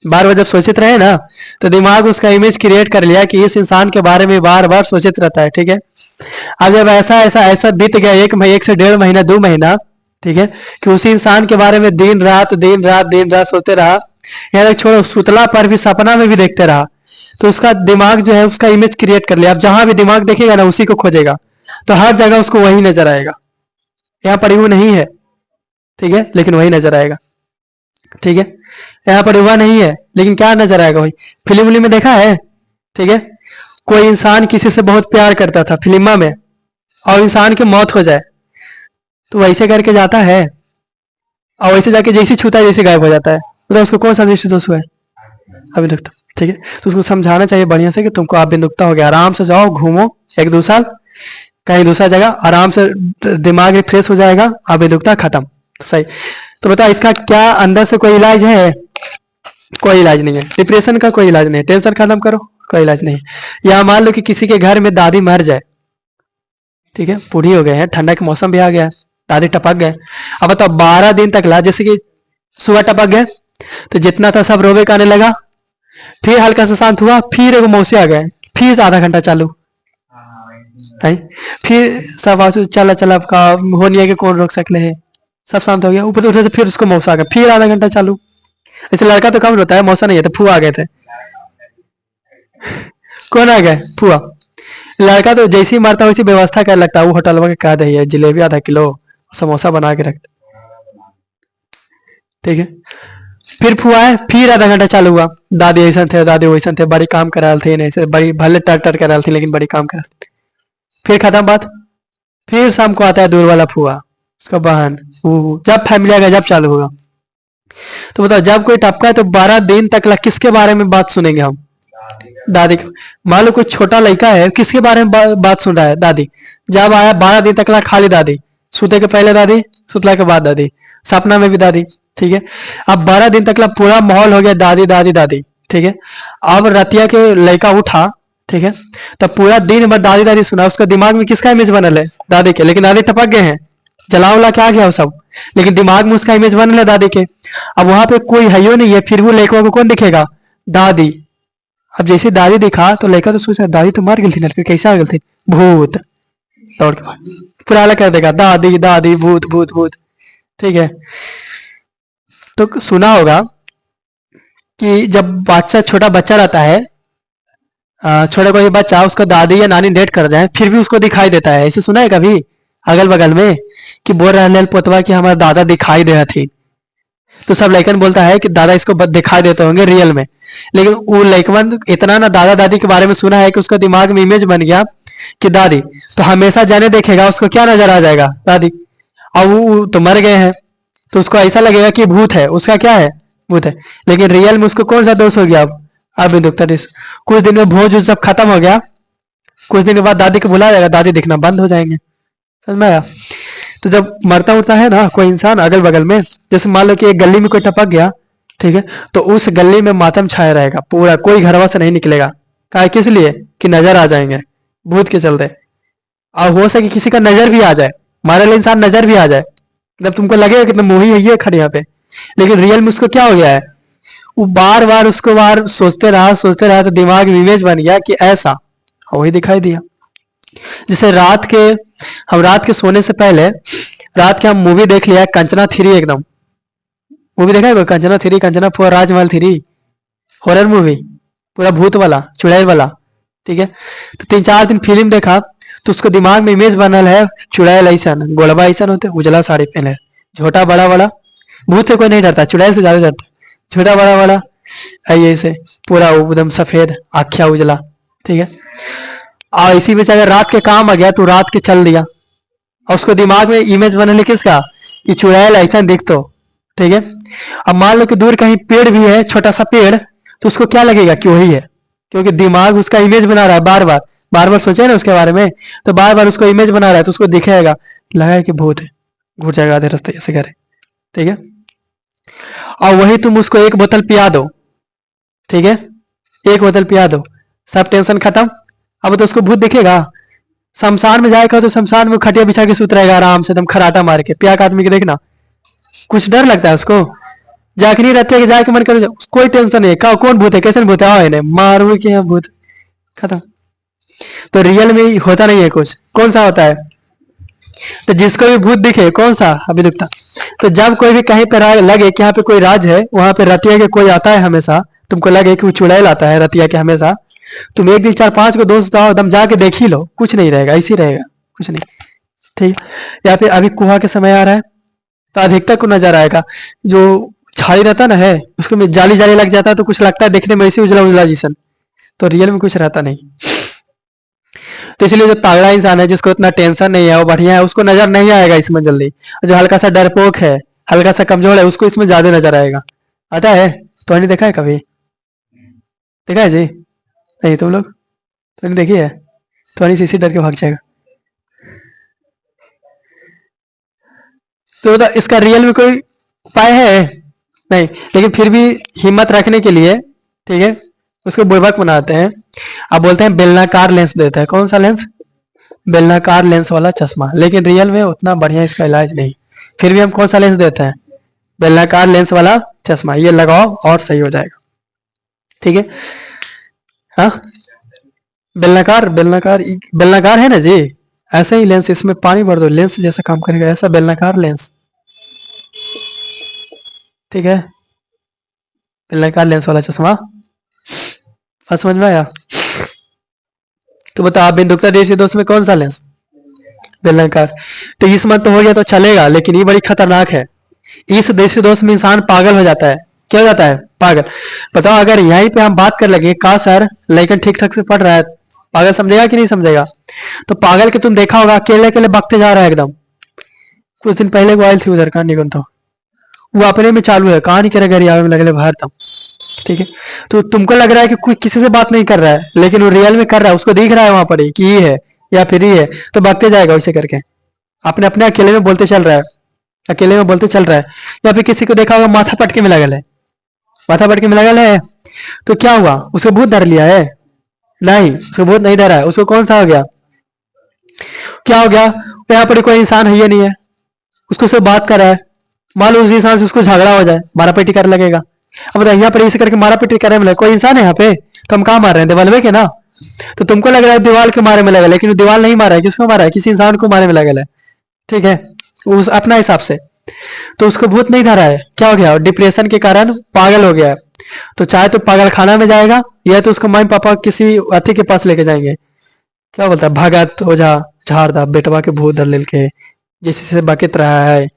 बार बार जब सोचित रहे ना, तो दिमाग उसका इमेज क्रिएट कर लिया कि इस इंसान के बारे में बार बार सोचित रहता है। ठीक है, अब जब ऐसा ऐसा ऐसा बीत गया, 1 से 1.5 महीना 2 महीना, ठीक है, कि उसी इंसान के बारे में दिन रात दिन रात दिन रात सोचते रहा, या छोड़ो सुतला पर भी, सपना में भी देखते रहा, तो उसका दिमाग जो है उसका इमेज क्रिएट कर लिया। अब जहां भी दिमाग देखेगा ना उसी को खोजेगा, तो हर जगह उसको वही नजर आएगा। यहाँ पर वो नहीं है, ठीक है, लेकिन वही नजर आएगा। ठीक है, यहाँ पर हुआ नहीं है, लेकिन क्या नजर आएगा, वही। फिल्म उल्म में देखा है, ठीक है, कोई इंसान किसी से बहुत प्यार करता था फिल्मा में, और इंसान की मौत हो जाए तो वैसे करके जाता है, और वैसे जाके जैसे छूता है जैसे गायब हो जाता है, तो उसको कौन सा दृष्टि दोष हुआ है, अभिमुखता। ठीक है, तो उसको समझाना चाहिए बढ़िया से कि तुमको अभिमुखता हो गया, आराम से जाओ, घूमो 1-2 साल कहीं दूसरा जगह, आराम से दिमाग रिफ्रेश हो जाएगा, अभिमुखता खत्म। तो सही। तो बताओ इसका क्या अंदर से कोई इलाज है? कोई इलाज नहीं है, डिप्रेशन का कोई इलाज नहीं है, टेंशन खत्म करो, कोई इलाज नहीं है। या मान लो कि किसी के घर में दादी मर जाए, ठीक है, बूढ़ी हो गए हैं, ठंडा का मौसम भी आ गया है, दादी टपक गए, अब बताओ 12 दिन तक ला, जैसे कि सुबह टपक गए तो जितना था सब रोवे का आने लगा, फिर हल्का सा शांत हुआ, फिर एगो मौसी आ गए, फिर आधा घंटा चालू है, फिर सब आंसू चला चला का होनी है कि कौन रोक सकले है, सब शांत हो गया, ऊपर उठे से फिर उसको मौसा आ गया, फिर आधा घंटा चालू। ऐसे लड़का तो कम रोता है, मौसा नहीं है, तो फुआ आ गए थे। कौन आ गए? फुआ। लड़का तो जैसे ही मरता वैसी व्यवस्था कर लगता है, वो होटल में कह दही है, जलेबी आधा किलो, समोसा बना के रखते। ठीक है, फिर फुआ है, फिर आधा घंटा चालू हुआ, दादी ऐसा थे, दादी वैसा थे, बड़ी काम करा थे, नहीं बड़ी भले टर टर करा थी, लेकिन बड़ी काम करा, फिर खत्म बात। फिर शाम को आता है दूर वाला फुआ, उसका बहन, जब फैमिली आ गया जब चालू होगा। तो बताओ जब कोई टपका है तो 12 दिन तक किसके बारे में बात सुनेंगे हम? दादी। मान लो कोई छोटा लड़का है, किसके बारे में बात सुन रहा है? दादी। जब आया 12 दिन तक खाली दादी, सुते के पहले दादी, सुतला के बाद दादी, सपना में भी दादी। ठीक है, अब 12 दिन तक पूरा माहौल हो गया दादी दादी दादी। ठीक है, अब रतिया के लड़का उठा, ठीक है, तब पूरा दिन भर दादी दादी सुना, उसका दिमाग में किसका इमेज बनल है? दादी के, लेकिन दादी टपक गए हैं, जला उला के आ गया वो सब, लेकिन दिमाग में उसका इमेज बनल है दादी के। अब वहां पे कोई है ही नहीं है, फिर वो लड़का को कौन दिखेगा? दादी। अब जैसे दादी दिखा तो लड़का तो सोचा दादी तो मर गई थी ना, फिर कैसे आ गई थी? भूत। दौड़ के भाग, पूरा अलग कर देगा, दादी दादी भूत भूत भूत। ठीक है, तो सुना होगा कि जब बच्चा छोटा बच्चा रहता है, छोटा कोई बच्चा, उसको दादी या नानी डेट कर जाए फिर भी उसको दिखाई देता है, ऐसे सुना है कभी अगल बगल में कि बोल रहा है पोतवा कि हमारा दादा दिखाई दे थी, तो सब लड़कन बोलता है कि दादा इसको दिखाई देते होंगे रियल में। लेकिन वो लड़कन इतना ना दादा दादी के बारे में सुना है कि उसका दिमाग में इमेज बन गया कि दादी तो हमेशा जाने देखेगा, उसको क्या नजर आ जाएगा, दादी। और वो तो मर गए हैं, तो उसको ऐसा लगेगा कि भूत है, उसका क्या है, भूत है। लेकिन रियल में उसको कौन सा दोष हो गया, अब भी दुखता दिस। कुछ दिन में भोज सब खत्म हो गया, कुछ दिन के बाद दादी को बुला जाएगा, दादी दिखना बंद हो जाएंगे। समझ में आया? तो जब मरता उड़ता है ना कोई इंसान अगल बगल में, जैसे मान लो कि एक गली में कोई टपक गया, ठीक है, तो उस गली में मातम छाया रहेगा पूरा, कोई घरवा से नहीं निकलेगा। कहा किस लिए कि नजर आ जाएंगे भूत के चलते। और हो सके किसी का नजर भी आ जाए, मारे वाला इंसान नजर भी आ जाए, जब तुमको लगेगा कि तुम वही है ये खड़े यहाँ पे, लेकिन रियल में उसको क्या हो गया है, वो बार बार उसको बार सोचते रहा तो दिमाग में इमेज बन गया कि ऐसा, वही दिखाई दिया। जैसे हम रात के सोने से पहले रात के हम मूवी देख लिया कंचना 3, एकदम मूवी देखा है कंचना 3, कंचना 4, राजमहल 3, हॉरर मूवी पूरा भूत वाला चुड़ैल वाला। ठीक है, तो 3-4 दिन फिल्म देखा तो उसको दिमाग में इमेज बनल है चुड़ैल ऐसा गोलबा ऐसा होते, उजला साड़ी पहने, छोटा बड़ा बड़ा, भूत से कोई नहीं डरता, चुड़ैल से ज्यादा डरता, छोटा बड़ा बड़ा ऐसे पूरा एकदम सफेद आख्या उजला। ठीक है, और इसी बीच अगर रात के काम आ गया तो रात के चल दिया, और उसको दिमाग में इमेज बनने किसका कि चुड़ैल ऐसा दिख तो। ठीक है, अब मान लो कि दूर कहीं पेड़ भी है, छोटा सा पेड़, तो उसको क्या लगेगा कि वही है, क्योंकि दिमाग उसका इमेज बना रहा है, बार बार सोचे ना उसके बारे में, तो बार बार उसको इमेज बना रहा है, तो उसको दिखेगा लगा कि भूत है, घुट जाएगा आधे रास्ते ऐसे करे। ठीक है, और वही तुम उसको एक बोतल पिया दो, ठीक है, एक बोतल पिया दो, सब टेंशन खत्म। अब तो उसको भूत दिखेगा, शमशान में जाएगा तो शमशान में खटिया बिछा के सुत रहेगा आराम से, एकदम खराटा मार के, प्याक आदमी के देखना, कुछ डर लगता है उसको, जाके नहीं रहते कि जाके मन करो, कोई टेंशन नहीं है, कौन भूत है कैसे भूत है, आओ मारू के यहाँ भूत खत्म। तो रियल में होता नहीं है कुछ, कौन सा होता है, तो जिसको भी भूत दिखे कौन सा अभी दिखता, तो जब कोई भी कहीं पर लगे कि यहाँ पे कोई राज है, वहां पे रतिया के कोई आता है हमेशा, तुमको लगे कि वो चुड़ैल आता है रतिया के हमेशा, तुम एक दिन 4-5 को दोस्त आओ एकदम जाके देख ही लो, कुछ नहीं रहेगा, ऐसे रहेगा कुछ नहीं। ठीक, या फिर अभी कुहा के समय आ रहा है तो अधिकतर को नजर आएगा, जो छाई रहता ना है उसको में जाली जाली लग जाता है, तो कुछ लगता है देखने में ऐसे उजला उजला जैसन, तो रियल में कुछ रहता नहीं। तो इसलिए जो तगड़ा इंसान है जिसको इतना टेंशन नहीं है, वो बढ़िया है, उसको नजर नहीं आएगा इसमें जल्दी। जो हल्का सा डरपोक है, हल्का सा कमजोर है, उसको इसमें ज्यादा नजर आएगा। आता है तो नहीं देखा है कभी, देखा है जी नहीं, तुम लोग तो नहीं देखी है, तो नहीं इसी डर के भाग जाएगा। तो इसका रियल में कोई उपाय है नहीं, लेकिन फिर भी हिम्मत रखने के लिए, ठीक है, उसको बुर्बक बनाते हैं। अब बोलते हैं बेलनाकार लेंस देता है, कौन सा लेंस, बेलनाकार लेंस वाला चश्मा, लेकिन रियल में उतना बढ़िया इसका इलाज नहीं। फिर भी हम कौन सा लेंस देते हैं, बेलनाकार लेंस वाला चश्मा, ये लगाओ और सही हो जाएगा। ठीक है, हाँ बेलनाकार बेलनाकार बेलनाकार है ना जी, ऐसा ही लेंस, इसमें पानी भर दो लेंस जैसा काम करेगा, ऐसा बेलनाकार लेंस। ठीक है, बेलनाकार लेंस वाला चश्मा, समझ में आया? तो बताओ आप बिंदुकता देशी दोस्त में कौन सा लेंस, बेलनाकार। तो इस मत तो हो गया तो चलेगा, लेकिन ये बड़ी खतरनाक है, इस देशी दोस्त में इंसान पागल हो जाता है। क्या हो जाता है, पागल। बताओ अगर यहीं पे हम बात कर लगे कहा सर लेकिन ठीक ठाक से पढ़ रहा है, पागल समझेगा कि नहीं समझेगा? तो पागल के तुम देखा होगा अकेले अकेले बकते जा रहा है एकदम। कुछ दिन पहले वो आयल थी उधर कहानी कौन था, वो अपने में चालू है कहानी करे घर में लगले बाहर था। ठीक है, तो तुमको लग रहा है कि कोई किसी से बात नहीं कर रहा है, लेकिन वो रियल में कर रहा है, उसको दिख रहा है वहां पर कि ये है या फिर ये है, तो बकते जाएगा वैसे करके, अपने अपने अकेले में बोलते चल रहा है, अकेले में बोलते चल रहा है। या फिर किसी को देखा होगा माथा पटके में लगल है, माथा पटके में लगल है, तो क्या हुआ, उसको भूत धर लिया है? नहीं, उसको भूत नहीं धरा है, उसको कौन सा हो गया, क्या हो गया, यहाँ पर कोई इंसान है ये नहीं है, उसको सिर्फ बात कर रहा है, मान लो उस इंसान से उसको झगड़ा हो जाए, मारा पेटी कर लगेगा। अब बताइए यहाँ पर इसे करके मारा पेटी करे, मतलब कोई इंसान है यहाँ पे, तो हम कहाँ मार रहे हैं, देवलवे के ना, तो तुमको लग रहा है दीवार के मारे में लगा है, लेकिन वो दीवार नहीं मारा है, किसको मारा है? किसी इंसान को मारे में लगा है। ठीक है, उस अपना हिसाब से। तो उसको भूत नहीं धरा है, क्या हो गया? डिप्रेशन के कारण पागल हो गया है। तो चाहे तो पागल खाना में जाएगा, या तो उसको मम्मी पापा किसी अति के पास लेके जाएंगे, क्या बोलता है, भगत ओझा झाड़ दा बेटवा के भूत धर लेके, जिसी से बकित रहा है,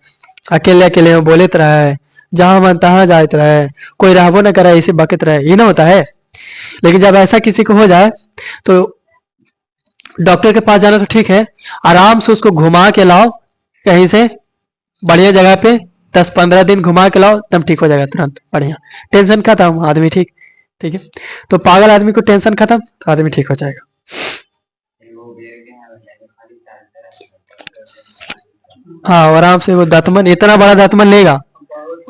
अकेले अकेले में बोलेत रहा है, जहां मन तहां जात रहा है, कोई रहबो न करे इसे बकित रहे, ये ना होता है। लेकिन जब ऐसा किसी को हो जाए तो डॉक्टर के पास जाना तो ठीक है, आराम से उसको घुमा के लाओ कहीं से बढ़िया जगह पे, 10-15 दिन घुमा के लाओ, तब ठीक हो जाएगा तुरंत, बढ़िया, टेंशन खत्म, आदमी ठीक। ठीक है, तो पागल आदमी को टेंशन खत्म तो आदमी ठीक हो जाएगा। हाँ, आराम से वो दातमन, इतना बड़ा दातमन लेगा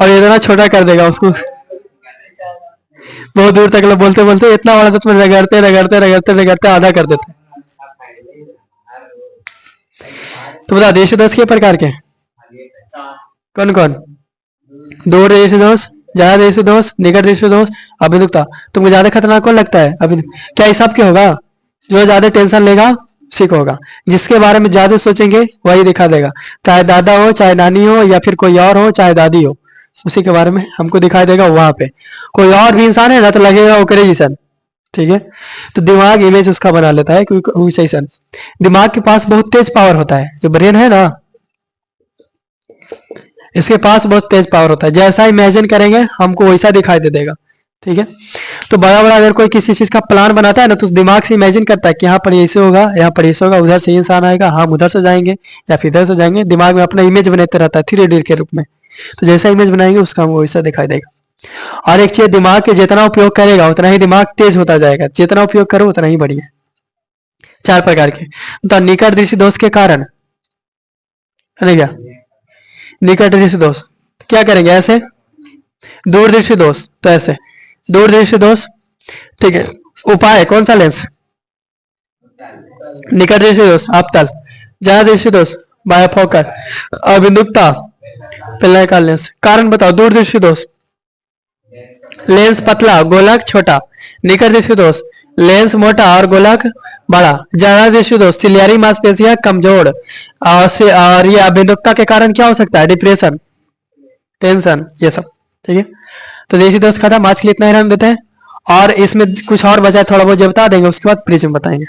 और इतना छोटा कर देगा उसको, बहुत दूर तक बोलते बोलते इतना बड़ा दातमन रगड़ते रगड़ते रगड़ते रगड़ते आधा कर देते। तो बता, देश दोष के प्रकार के कौन कौन? दूर देश दोष, ज्यादा देश दोष, निकट देश दोष, अभिमुखता। तुमको ज्यादा खतरनाक कौन लगता है? अभी क्या ये सब क्यों होगा? जो ज्यादा टेंशन लेगा उसी को होगा, जिसके बारे में ज्यादा सोचेंगे वही दिखा देगा, चाहे दादा हो, चाहे नानी हो, या फिर कोई और हो, चाहे दादी हो, उसी के बारे में हमको दिखाई देगा। वहां पे कोई और भी इंसान है ना तो लगेगा वो करे जैसन। ठीक है, तो दिमाग इमेज उसका बना लेता है क्योंकि जैसन। दिमाग के पास बहुत तेज पावर होता है, जो ब्रेन है ना, इसके पास बहुत तेज पावर होता है, जैसा इमेजिन करेंगे हमको वैसा दिखाई दे देगा। ठीक है, तो बड़ा बड़ा अगर कोई किसी चीज का प्लान बनाता है ना, तो उस दिमाग से इमेजिन करता है कि यहाँ पर ऐसे होगा, यहाँ पर ऐसे होगा, उधर से इंसान आएगा, हम उधर से जाएंगे या फिर इधर से जाएंगे, दिमाग में अपना इमेज बनाते रहता है 3D के रूप में। तो जैसा इमेज बनाएंगे उसका हमको वैसा दिखाई देगा। और एक चीज, दिमाग के जितना उपयोग करेगा उतना ही दिमाग तेज होता जाएगा, जितना उपयोग करो उतना ही बढ़िया। 4 प्रकार के। तो निकट दृष्टि दोष के कारण, है क्या? निकट दृष्टि दोष क्या करेंगे? ऐसे। दूर दृष्टि दोष तो ऐसे, दूर दृष्टि दोष। ठीक है, उपाय कौन सा? लेंस। निकट दृष्टि दोष अवतल, ज्यादा दृष्टि दोष बायोफोकल, अभिमुखता पहले का लेंस। कारण बताओ। दूर दृष्टि दोष लेंस पतला, गोलक छोटा। निकट दृष्टि दोष लेंस मोटा और गोलक बड़ा। ज्यादा दृष्टि दोष सिलियरी मांसपेशियां कमजोर। और ये अभिमुखता के कारण क्या हो सकता है? डिप्रेशन, टेंशन, ये सब। ठीक है, तो दृष्टि दोष खत्म। आज के लिए इतना ही रहने देते हैं, और इसमें कुछ और बचा थोड़ा बहुत जो बता देंगे, उसके बाद प्रिज्म बताएंगे।